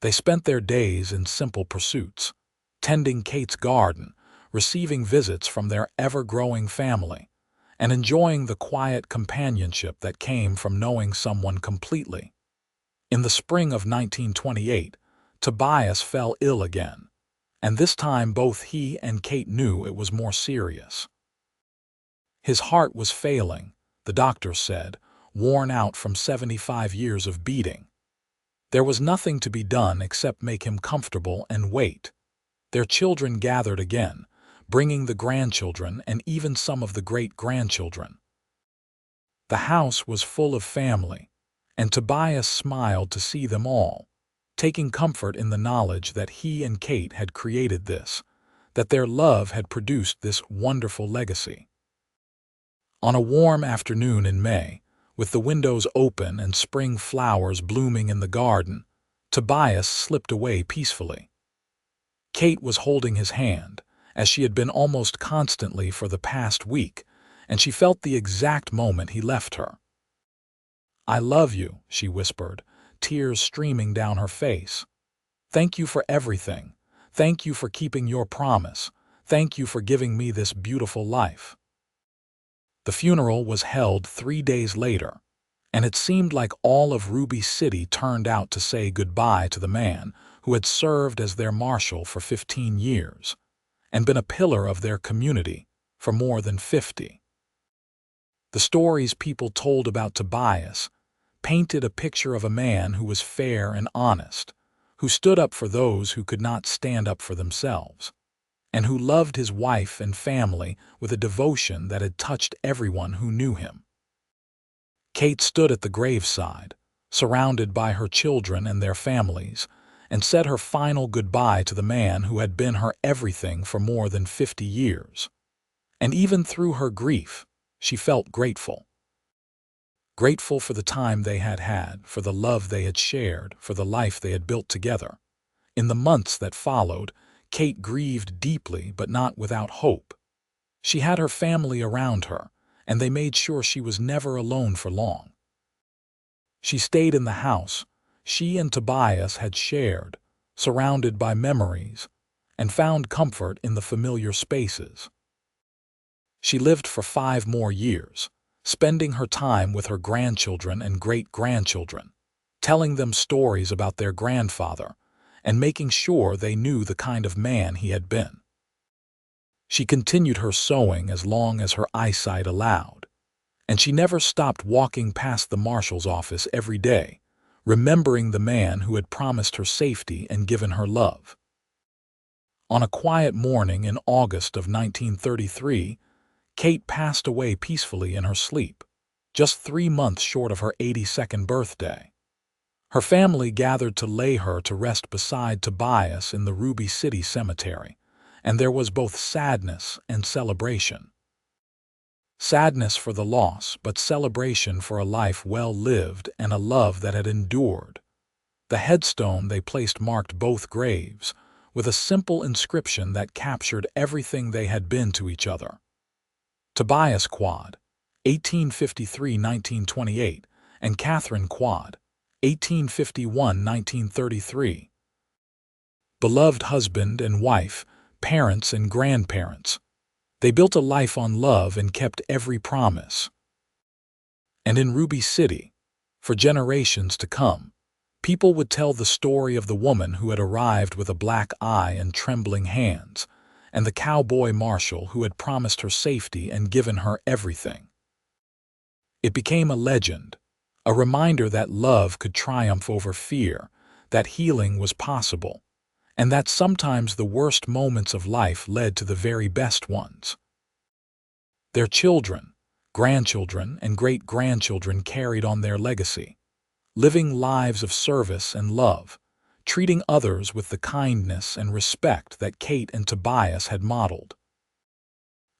A: They spent their days in simple pursuits, tending Kate's garden, receiving visits from their ever-growing family, and enjoying the quiet companionship that came from knowing someone completely. In the spring of 1928, Tobias fell ill again, and this time both he and Kate knew it was more serious. His heart was failing, the doctor said, worn out from 75 years of beating. There was nothing to be done except make him comfortable and wait. Their children gathered again, bringing the grandchildren and even some of the great-grandchildren. The house was full of family, and Tobias smiled to see them all, taking comfort in the knowledge that he and Kate had created this, that their love had produced this wonderful legacy. On a warm afternoon in May, with the windows open and spring flowers blooming in the garden, Tobias slipped away peacefully. Kate was holding his hand, as she had been almost constantly for the past week, and she felt the exact moment he left her. "I love you," she whispered, tears streaming down her face. "Thank you for everything. Thank you for keeping your promise. Thank you for giving me this beautiful life." The funeral was held 3 days later, and it seemed like all of Ruby City turned out to say goodbye to the man who had served as their marshal for 15 years and been a pillar of their community for more than 50. The stories people told about Tobias painted a picture of a man who was fair and honest, who stood up for those who could not stand up for themselves, and who loved his wife and family with a devotion that had touched everyone who knew him. Kate stood at the graveside, surrounded by her children and their families, and said her final goodbye to the man who had been her everything for more than 50 years. And even through her grief, she felt grateful. Grateful for the time they had had, for the love they had shared, for the life they had built together. In the months that followed, Kate grieved deeply but not without hope. She had her family around her, and they made sure she was never alone for long. She stayed in the house she and Tobias had shared, surrounded by memories, and found comfort in the familiar spaces. She lived for 5 more years, spending her time with her grandchildren and great-grandchildren, telling them stories about their grandfather, and making sure they knew the kind of man he had been. She continued her sewing as long as her eyesight allowed, and she never stopped walking past the marshal's office every day, remembering the man who had promised her safety and given her love. On a quiet morning in August of 1933, Kate passed away peacefully in her sleep, just 3 months short of her 82nd birthday. Her family gathered to lay her to rest beside Tobias in the Ruby City Cemetery, and there was both sadness and celebration. Sadness for the loss, but celebration for a life well lived and a love that had endured. The headstone they placed marked both graves, with a simple inscription that captured everything they had been to each other. Tobias Quade, 1853–1928, and Catherine Quade, 1851–1933. Beloved husband and wife, parents and grandparents, they built a life on love and kept every promise. And in Ruby City, for generations to come, people would tell the story of the woman who had arrived with a black eye and trembling hands, and the cowboy marshal who had promised her safety and given her everything. It became a legend, a reminder that love could triumph over fear, that healing was possible, and that sometimes the worst moments of life led to the very best ones. Their children, grandchildren, and great-grandchildren carried on their legacy, living lives of service and love, treating others with the kindness and respect that Kate and Tobias had modeled.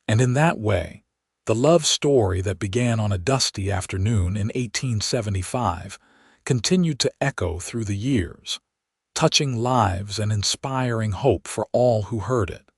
A: And in that way, the love story that began on a dusty afternoon in 1875 continued to echo through the years, touching lives and inspiring hope for all who heard it.